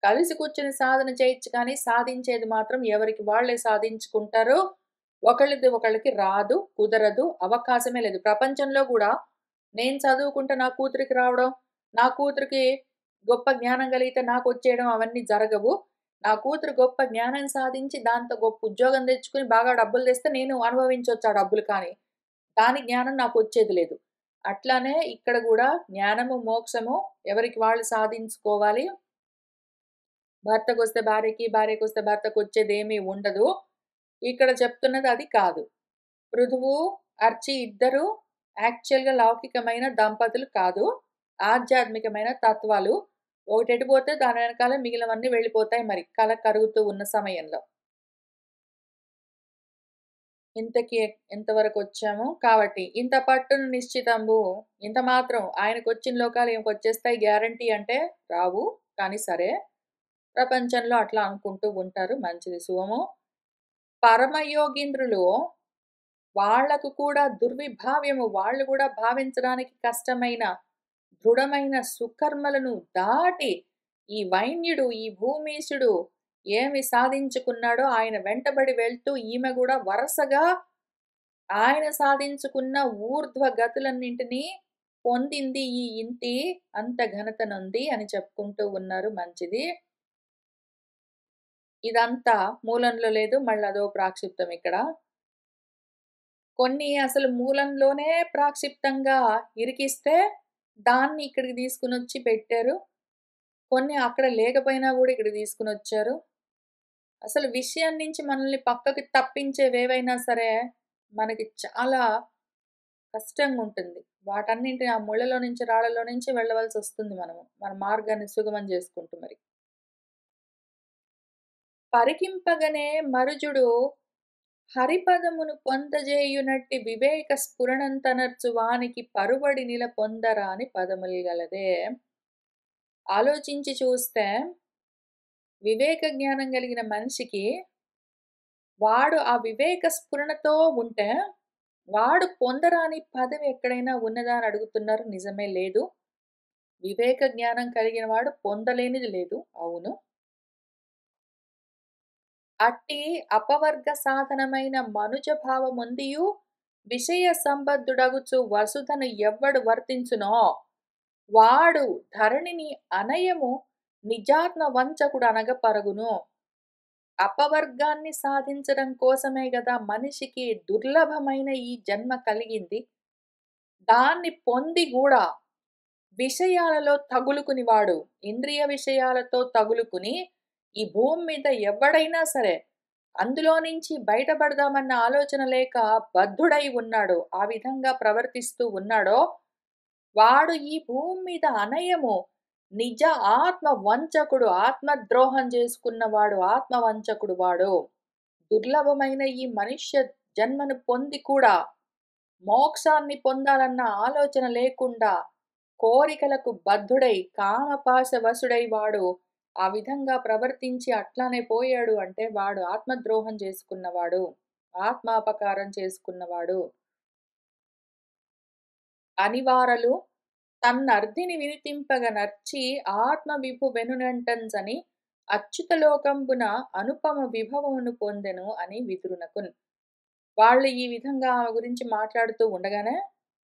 కలిసి కూర్చొని సాధన చేయొచ్చు కానీ సాధించేది మాత్రం ఎవరికి వాళ్ళే సాధించుకుంటారు. ఒకళ్ళది ఒకళ్ళకి రాదు, కుదరదు, అవకాశమే లేదు. ప్రపంచంలో గూడా నేను చదువుకుంటే నా కూతురికి రావడం, నా కూతురికి గొప్ప జ్ఞానం కలిగితే నాకొచ్చేయడం అవన్నీ జరగవు. నా కూతురు గొప్ప జ్ఞానం సాధించి దాంతో గొప్ప ఉద్యోగం తెచ్చుకొని బాగా డబ్బులు తెస్తే నేను అనుభవించొచ్చు ఆ డబ్బులు కానీ, దాని జ్ఞానం నాకొచ్చేది లేదు. అట్లానే ఇక్కడ గూడా జ్ఞానము, మోక్షము ఎవరికి వాళ్ళు సాధించుకోవాలి. భర్తకొస్తే భార్యకి, భార్యకొస్తే భర్తకొచ్చేదేమీ ఉండదు. ఇక్కడ చెప్తున్నది అది కాదు. పృథువు, అర్చి ఇద్దరు యాక్చువల్‌గా లౌకికమైన దంపతులు కాదు. ఆధ్యాత్మికమైన తత్వాలు. ఒకటెటు పోతే దాని వెనకాల మిగిలినవన్నీ వెళ్ళిపోతాయి మరి కల కరుగుతూ ఉన్న సమయంలో. ఇంతకి ఎంతవరకొచ్చాము? కాబట్టి ఇంత పట్టున నిశ్చితంబు ఇంత మాత్రం ఆయనకొచ్చిన లోకాలు ఈమెకొచ్చేస్తాయి గ్యారంటీ అంటే రావు. కానీ సరే, ప్రపంచంలో అట్లా అనుకుంటూ ఉంటారు. మంచిది శుభము. పరమయోగీంద్రులు వాళ్ళకు కూడా దుర్విభావ్యము. వాళ్ళు గూడా భావించడానికి కష్టమైన, దృఢమైన సుకర్మలను దాటి, ఈ వైన్యుడు, ఈ భూమీశుడు ఏమి సాధించుకున్నాడో ఆయన వెంటబడి వెళ్తూ ఈమె గూడా వరసగా ఆయన సాధించుకున్న ఊర్ధ్వ గతులన్నింటినీ పొందింది ఈ ఇంతి అంత ఘనతనుంది అని చెప్పుకుంటూ ఉన్నారు. మంచిది. ఇదంతా మూలంలో లేదు. మళ్ళదో ప్రాక్షిప్తం ఇక్కడ. కొన్ని అసలు మూలంలోనే ప్రాక్షిప్తంగా ఇరికిస్తే, దాన్ని ఇక్కడికి తీసుకొనొచ్చి పెట్టారు. కొన్ని అక్కడ లేకపోయినా గూడా ఇక్కడికి తీసుకొనొచ్చారు. అసలు విషయం నుంచి మనల్ని పక్కకి తప్పించేవేవైనా సరే, మనకి చాలా కష్టంగుంటుంది. వాటన్నింటిని ఆ ముళ్ళలో నుంచి, రాళ్ళలో నుంచి వెళ్ళవలసొస్తుంది మనము. మన మార్గాన్ని సుగమం చేసుకుంటూ మరి. పరికింపగనే మరుజుడు హరిపదమును పొందజేయునట్టి వివేక స్ఫురణంతనర్చు వానికి పరువడి నిల పొందరాని పదములు గలదే. ఆలోచించి చూస్తే వివేక జ్ఞానం కలిగిన మనిషికి వాడు ఆ వివేక స్ఫురణతో ఉంటే వాడు పొందరాని పదవి ఎక్కడైనా ఉన్నదా అని అడుగుతున్నారు. నిజమే లేదు. వివేక జ్ఞానం కలిగిన వాడు పొందలేనిది లేదు. అవును. అట్టి అపవర్గ సాధనమైన మనుజ భావముందియు విషయ సంబద్ధుడగుచు వసుధను ఎవ్వడు వర్తించునో వాడు ధరణిని అనయము నిజాత్మ వంచకుడు అనగపరగును. అపవర్గాన్ని సాధించడం కోసమే గదా మనిషికి దుర్లభమైన ఈ జన్మ కలిగింది. దాన్ని పొంది గూడా విషయాలలో తగులుకుని వాడు, ఇంద్రియ విషయాలతో తగులుకుని, ఈ భూమి మీద ఎవ్వడైనా సరే, అందులో నుంచి బయటపడదామన్న ఆలోచన లేక బద్ధుడై ఉన్నాడో, ఆ విధంగా ప్రవర్తిస్తూ ఉన్నాడో, వాడు ఈ భూమి మీద అనయము నిజ ఆత్మ వంచకుడు, ఆత్మద్రోహం చేసుకున్నవాడు, ఆత్మవంచకుడు వాడు. దుర్లభమైన ఈ మనుష్య జన్మను పొంది కూడా మోక్షాన్ని పొందాలన్న ఆలోచన లేకుండా కోరికలకు బద్ధుడై కామపాశవశుడై వాడు ఆ విధంగా ప్రవర్తించి అట్లానే పోయాడు అంటే వాడు ఆత్మద్రోహం చేసుకున్నవాడు, ఆత్మాపకారం చేసుకున్నవాడు. అనివారలు తన్నర్ధిని వినితింపగ నర్చి ఆత్మ విభు వెనునంటంచని అచ్యుతలోకంబున అనుపమ విభవమును పొందెను అని విదురునకున్. వాళ్ళు ఈ విధంగా ఆమె గురించి మాట్లాడుతూ ఉండగానే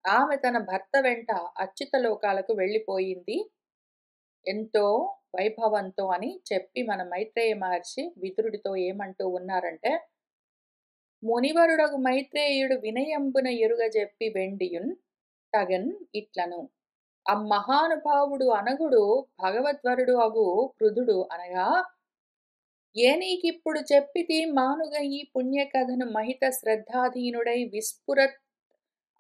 ఆమె తన భర్త వెంట అచ్యుత లోకాలకు వెళ్ళిపోయింది ఎంతో వైభవంతో అని చెప్పి మన మైత్రేయ మహర్షి విదురుడితో ఏమంటూ ఉన్నారంటే, మునివరుడగు మైత్రేయుడు వినయంబున ఎరుగ చెప్పి వెండియున్ తగన్ ఇట్లను అమ్మహానుభావుడు అనగుడు భగవద్వరుడు అగు పృథుడు అనగా ఏనీకిప్పుడు చెప్పితి మానుగ ఈ పుణ్యకథను మహిత శ్రద్ధాధీనుడై విస్ఫురత్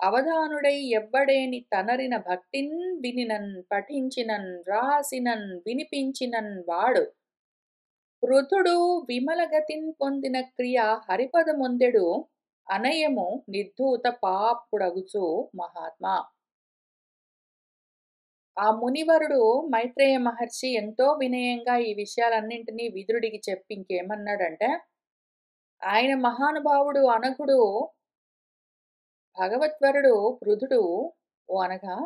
అవధానుడై ఎవ్వడేని తనరిన భక్తిన్ వినినన్ పఠించినన్ రాసినన్ వినిపించినన్ వాడు పృథుడు విమలగతిన్ పొందిన క్రియ హరిపదముందెడు అనయము నిర్ధూత పాపుడగుచు మహాత్మా. ఆ మునివరుడు మైత్రేయ మహర్షి ఎంతో వినయంగా ఈ విషయాలన్నింటినీ విదురుడికి చెప్పి ఇంకేమన్నాడంటే, ఆయన మహానుభావుడు అనఘుడు భగవద్వరుడు పృథుడు ఓ అనగా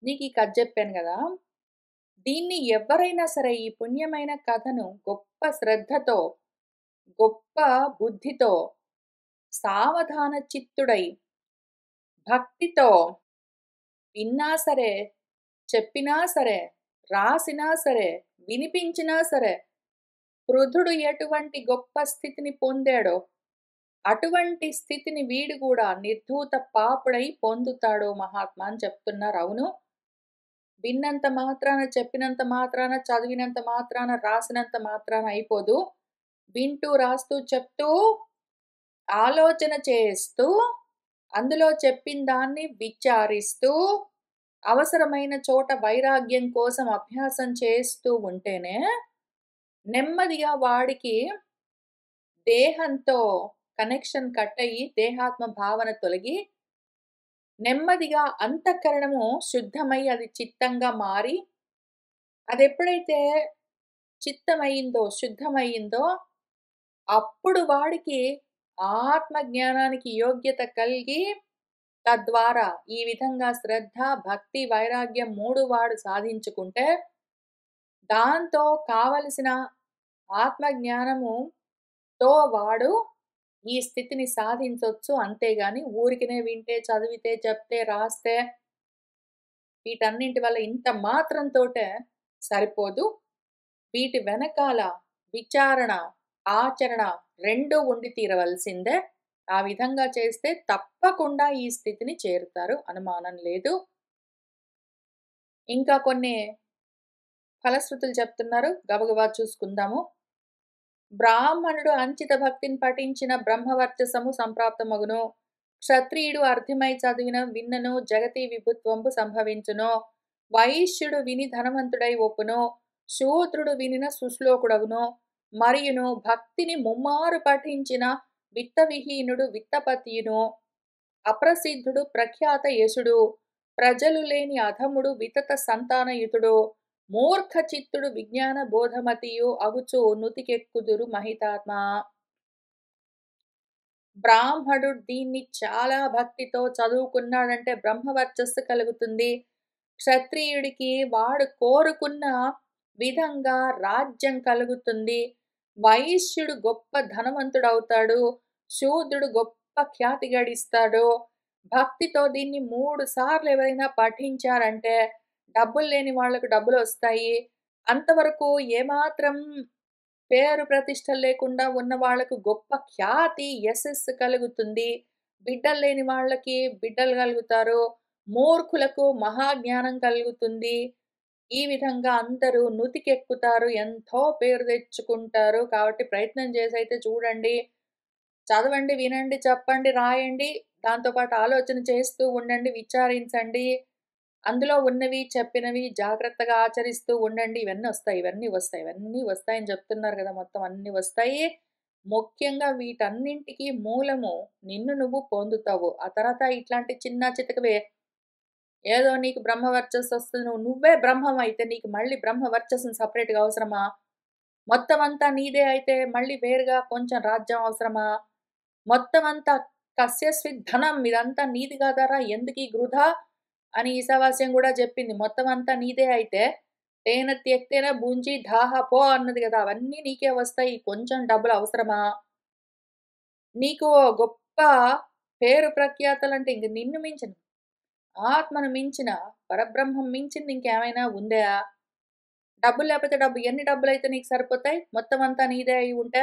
నీకు ఈ కథ చెప్పాను కదా, దీన్ని ఎవరైనా సరే ఈ పుణ్యమైన కథను గొప్ప శ్రద్ధతో గొప్ప బుద్ధితో సావధాన చిత్తుడై భక్తితో విన్నా సరే, చెప్పినా సరే, రాసినా సరే, వినిపించినా సరే, పృథుడు ఎటువంటి గొప్ప స్థితిని పొందాడో అటువంటి స్థితిని వీడు కూడా నిర్ధూత పాపుడై పొందుతాడు మహాత్మా అని చెప్తున్నారు. అవును, విన్నంత మాత్రాన, చెప్పినంత మాత్రాన, చదివినంత మాత్రాన, రాసినంత మాత్రాన అయిపోదు. వింటూ రాస్తూ చెప్తూ ఆలోచన చేస్తూ అందులో చెప్పిన దాన్ని విచారిస్తూ అవసరమైన చోట వైరాగ్యం కోసం అభ్యాసం చేస్తూ ఉంటేనే నెమ్మదిగా వాడికి దేహంతో కనెక్షన్ కట్ అయ్యి దేహాత్మ భావన తొలగి నెమ్మదిగా అంతఃకరణము శుద్ధమై అది చిత్తంగా మారి అదెప్పుడైతే చిత్తమయిందో శుద్ధమయ్యిందో అప్పుడు వాడికి ఆత్మ జ్ఞానానికి యోగ్యత కలిగి తద్వారా ఈ విధంగా శ్రద్ధ భక్తి వైరాగ్యం 3 వాడు సాధించుకుంటే దాంతో కావలసిన ఆత్మ జ్ఞానముతో వాడు ఈ స్థితిని సాధించొచ్చు. అంతేగాని ఊరికినే వింటే చదివితే చెప్తే రాస్తే వీటన్నింటి వల్ల ఇంత మాత్రంతోటే సరిపోదు. వీటి వెనకాల విచారణ ఆచరణ 2 ఉండి తీరవలసిందే. ఆ విధంగా చేస్తే తప్పకుండా ఈ స్థితిని చేరుతారు, అనుమానం లేదు. ఇంకా కొన్ని ఫలశ్రుతులు చెప్తున్నారు, గబగబా చూసుకుందాము. బ్రాహ్మణుడు అంచిత భక్తిని పఠించిన బ్రహ్మవర్చసము సంప్రాప్తమగును. క్షత్రియుడు అర్థమై చదివిన విన్నను జగతి విభుత్వంబు సంభవించును. వైశ్యుడు విని ధనవంతుడై ఒప్పును. శూద్రుడు వినిన సుశ్లోకుడగును. మరియును భక్తిని ముమ్మారు పఠించిన విత్తవిహీనుడు విత్తపతియును. అప్రసిద్ధుడు ప్రఖ్యాత యశుడు. ప్రజలు లేని అధముడు వితత సంతానయుతుడు. మూర్ఖ చిత్తుడు విజ్ఞాన బోధమతియు అగుచు నుతికెక్కుదురు మహితాత్మ. బ్రాహ్మణుడు దీన్ని చాలా భక్తితో చదువుకున్నాడంటే బ్రహ్మవర్చస్సు కలుగుతుంది. క్షత్రియుడికి వాడు కోరుకున్న విధంగా రాజ్యం కలుగుతుంది. వైశ్యుడు గొప్ప ధనవంతుడవుతాడు. శూద్రుడు గొప్ప ఖ్యాతి గడిస్తాడు. భక్తితో దీన్ని 3 సార్లు ఎవరైనా పఠించారంటే డబ్బులు లేని వాళ్లకు డబ్బులు వస్తాయి. అంతవరకు ఏమాత్రం పేరు ప్రతిష్టలు లేకుండా ఉన్న వాళ్లకు గొప్ప ఖ్యాతి యశస్సు కలుగుతుంది. బిడ్డలు లేని వాళ్ళకి బిడ్డలు కలుగుతారు. మూర్ఖులకు మహాజ్ఞానం కలుగుతుంది. ఈ విధంగా అందరూ నుతికెక్కుతారు, ఎంతో పేరు తెచ్చుకుంటారు. కాబట్టి ప్రయత్నం చేసి అయితే చూడండి, చదవండి, వినండి, చెప్పండి, రాయండి, దాంతోపాటు ఆలోచన చేస్తూ ఉండండి, విచారించండి, అందులో ఉన్నవి చెప్పినవి జాగ్రత్తగా ఆచరిస్తూ ఉండండి. ఇవన్నీ వస్తాయి, ఇవన్నీ వస్తాయి, ఇవన్నీ వస్తాయని చెప్తున్నారు కదా, మొత్తం అన్ని వస్తాయి. ముఖ్యంగా వీటన్నింటికి మూలము నిన్ను నువ్వు పొందుతావు. ఆ తర్వాత ఇట్లాంటి చిన్న చితకవే ఏదో నీకు బ్రహ్మవర్చస్సు వస్తుంది, నువ్వే బ్రహ్మం అయితే నీకు మళ్ళీ బ్రహ్మవర్చస్సును సపరేట్గా అవసరమా? మొత్తం అంతా నీదే అయితే మళ్ళీ వేరుగా కొంచెం రాజ్యం అవసరమా? మొత్తం అంతా కస్యస్విత్ ధనం, ఇదంతా నీది కాదారా, ఎందుకు ఈ గృధా అని ఈశావాస్యం కూడా చెప్పింది. మొత్తం అంతా నీదే అయితే తేన త్యక్తేన భుంజి ధాహ పో అన్నది కదా, అవన్నీ నీకే వస్తాయి, కొంచెం డబ్బులు అవసరమా? నీకు గొప్ప పేరు ప్రఖ్యాతలంటే ఇంక నిన్ను మించిన ఆత్మను మించిన పరబ్రహ్మం మించింది ఇంకేమైనా ఉందా? డబ్బులు లేకపోతే ఎన్ని డబ్బులు అయితే నీకు సరిపోతాయి? మొత్తం అంతా నీదే అయి ఉంటే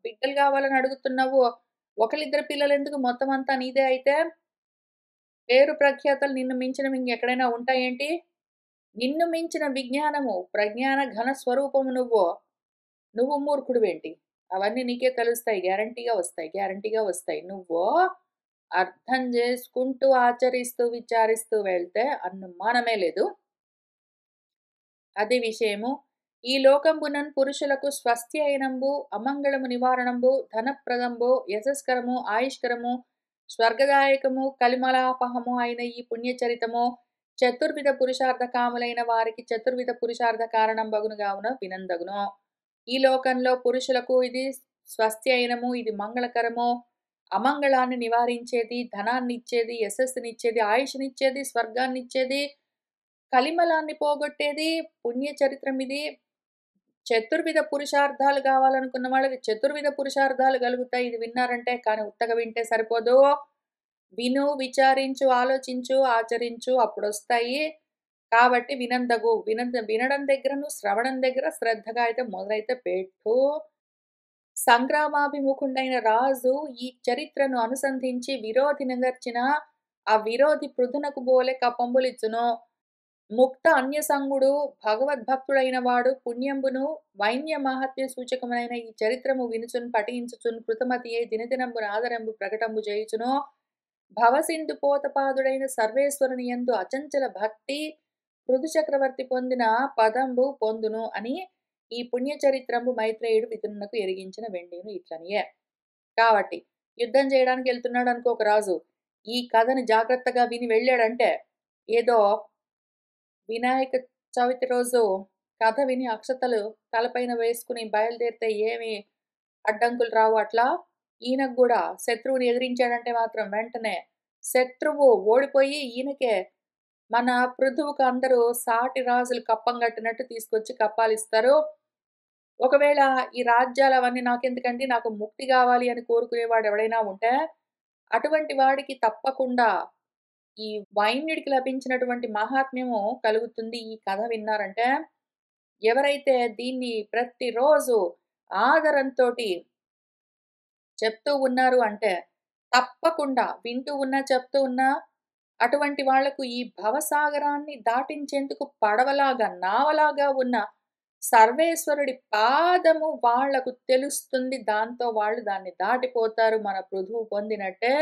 బిడ్డలు కావాలని అడుగుతున్నావు, ఒకళ్ళిద్దరు పిల్లలు ఎందుకు, మొత్తం అంతా నీదే అయితే? పేరు ప్రఖ్యాతలు నిన్ను మించినవి ఇంకెక్కడైనా ఉంటాయేంటి? నిన్ను మించిన విజ్ఞానము ప్రజ్ఞాన ఘన స్వరూపము నువ్వు. నువ్వు మూర్ఖుడివేంటి? అవన్నీ నీకే తెలుస్తాయి. గ్యారంటీగా వస్తాయి. గ్యారంటీగా వస్తాయి. నువ్వు అర్థం చేసుకుంటూ, ఆచరిస్తూ, విచారిస్తూ వెళ్తే అనుమానమే లేదు. అది విషయము. ఈ లోకంబునన్ పురుషులకు స్వస్తి అయినంబు, అమంగళము నివారణంబు, ధనప్రదంబు, యశస్కరము, ఆయుష్కరము, స్వర్గదాయకము, కలిమలాపహము అయిన ఈ పుణ్యచరితము చతుర్విధ పురుషార్థ కాములైన వారికి చతుర్విధ పురుషార్థ కారణంబగును గావున వినందగును. ఈ లోకంలో పురుషులకు ఇది స్వస్తి అయినము, ఇది మంగళకరము, అమంగళాన్ని నివారించేది, ధనాన్నిచ్చేది, యశస్సునిచ్చేది, ఆయుష్నిచ్చేది, స్వర్గాన్నిచ్చేది, కలిమలాన్ని పోగొట్టేది పుణ్యచరిత్రం ఇది. చతుర్విధ పురుషార్థాలు కావాలనుకున్న వాళ్ళకి చతుర్విధ పురుషార్థాలు కలుగుతాయి. ఇది విన్నారంటే. కానీ ఉత్తగా వింటే సరిపోదు. విను, విచారించు, ఆలోచించు, ఆచరించు, అప్పుడొస్తాయి. కాబట్టి వినందగు. వినడం దగ్గరను, శ్రవణం దగ్గర శ్రద్ధగా అయితే మొదలైతే పెట్టు. సంగ్రామాభిముఖుడైన రాజు ఈ చరిత్రను అనుసంధించి విరోధి నిదర్చిన ఆ విరోధి పృథునకు బోలె కపంబులిచ్చును. ముక్త అన్యసంగుడు భగవద్భక్తుడైన వాడు పుణ్యంబును వైన్య మహత్య సూచకమైన ఈ చరిత్రము వినుచున్ పఠించుచున్ కృతమతియే దినదినంబున ఆదరంబు ప్రకటంబు చేయుచును. భవసింధు పోతపాదుడైన సర్వేశ్వరుని యందు అచంచల భక్తి పృథు చక్రవర్తి పొందిన పదంబు పొందును అని ఈ పుణ్యచరిత్రంబు మైత్రేయుడు విదునునకు ఎరిగించిన వెండిను ఇట్లనియే. కాబట్టి యుద్ధం చేయడానికి వెళ్తున్నాడు అనుకో ఒక రాజు. ఈ కథని జాగ్రత్తగా విని వెళ్ళాడంటే, ఏదో వినాయక చవితి రోజు కథ విని అక్షతలు తలపైన వేసుకుని బయలుదేరితే ఏమి అడ్డంకులు రావు, అట్లా ఈయనకు కూడా శత్రువుని ఎదిరించాడంటే మాత్రం వెంటనే శత్రువు ఓడిపోయి ఈయనకే మన పృథువుకు అందరూ సాటి రాజులు కప్పం కట్టినట్టు తీసుకొచ్చి కప్పాలిస్తారు. ఒకవేళ ఈ రాజ్యాలు అవన్నీ నాకెందుకండి, నాకు ముక్తి కావాలి అని కోరుకునేవాడు ఎవడైనా ఉంటే అటువంటి వాడికి తప్పకుండా ఈ వైన్యుడికి లభించినటువంటి మహాత్మ్యము కలుగుతుంది ఈ కథ విన్నారంటే. ఎవరైతే దీన్ని ప్రతిరోజు ఆదరంతోటి చెప్తూ ఉన్నారు అంటే, తప్పకుండా వింటూ ఉన్నా, చెప్తూ ఉన్నా అటువంటి వాళ్లకు ఈ భవసాగరాన్ని దాటించేందుకు పడవలాగా, నావలాగా ఉన్న సర్వేశ్వరుడి పాదము వాళ్లకు తెలుస్తుంది. దాంతో వాళ్ళు దాన్ని దాటిపోతారు. మన పృథువు పొందినట్టే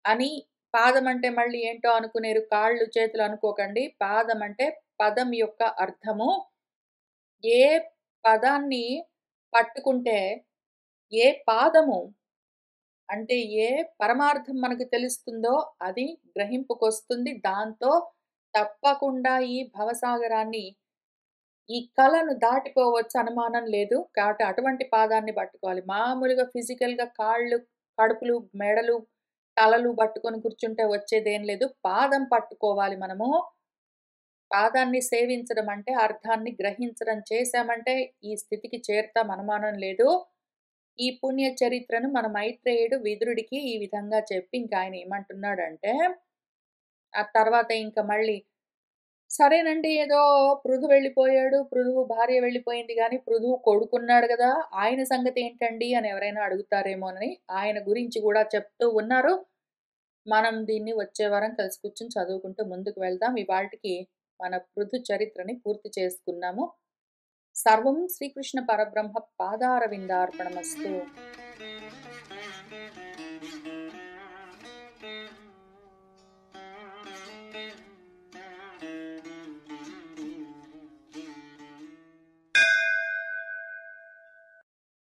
అని. పాదం అంటే మళ్ళీ ఏంటో అనుకునేరు, కాళ్ళు చేతులు అనుకోకండి. పాదం అంటే పదం యొక్క అర్థము. ఏ పదాన్ని పట్టుకుంటే, ఏ పాదము అంటే ఏ పరమార్థం మనకు తెలుస్తుందో అది గ్రహింపుకొస్తుంది. దాంతో తప్పకుండా ఈ భవసాగరాన్ని, ఈ కళను దాటిపోవచ్చు, అనుమానం లేదు. కాబట్టి అటువంటి పాదాన్ని పట్టుకోవాలి. మామూలుగా ఫిజికల్‌గా కాళ్ళు, కడుపులు, మెడలు, తలలు పట్టుకొని కూర్చుంటే వచ్చేదేం లేదు. పాదం పట్టుకోవాలి మనము. పాదాన్ని సేవించడం అంటే అర్థాన్ని గ్రహించడం చేశామంటే ఈ స్థితికి చేరుతాం, అనుమానం లేదు. ఈ పుణ్య చరిత్రను మన మైత్రేయుడు విదురుడికి ఈ విధంగా చెప్పి ఇంక ఆయన ఏమంటున్నాడంటే, ఆ తర్వాత ఇంక మళ్ళీ సరేనండి, ఏదో పృథు వెళ్ళిపోయాడు, పృథువు భార్య వెళ్ళిపోయింది గానీ పృథువు కొడుకున్నాడు గదా! ఆయన సంగతి ఏంటండి అని ఎవరైనా అడుగుతారేమోనని ఆయన గురించి గూడా చెప్తూ ఉన్నారు. మనం దీన్ని వచ్చే వారం కలిసి కూర్చొని చదువుకుంటూ ముందుకు వెళ్దాం. ఇవాల్టికి మన పృథు చరిత్రని పూర్తి చేసుకున్నాము. సర్వం శ్రీకృష్ణ పరబ్రహ్మ పాదారవిందార్పణమస్తు.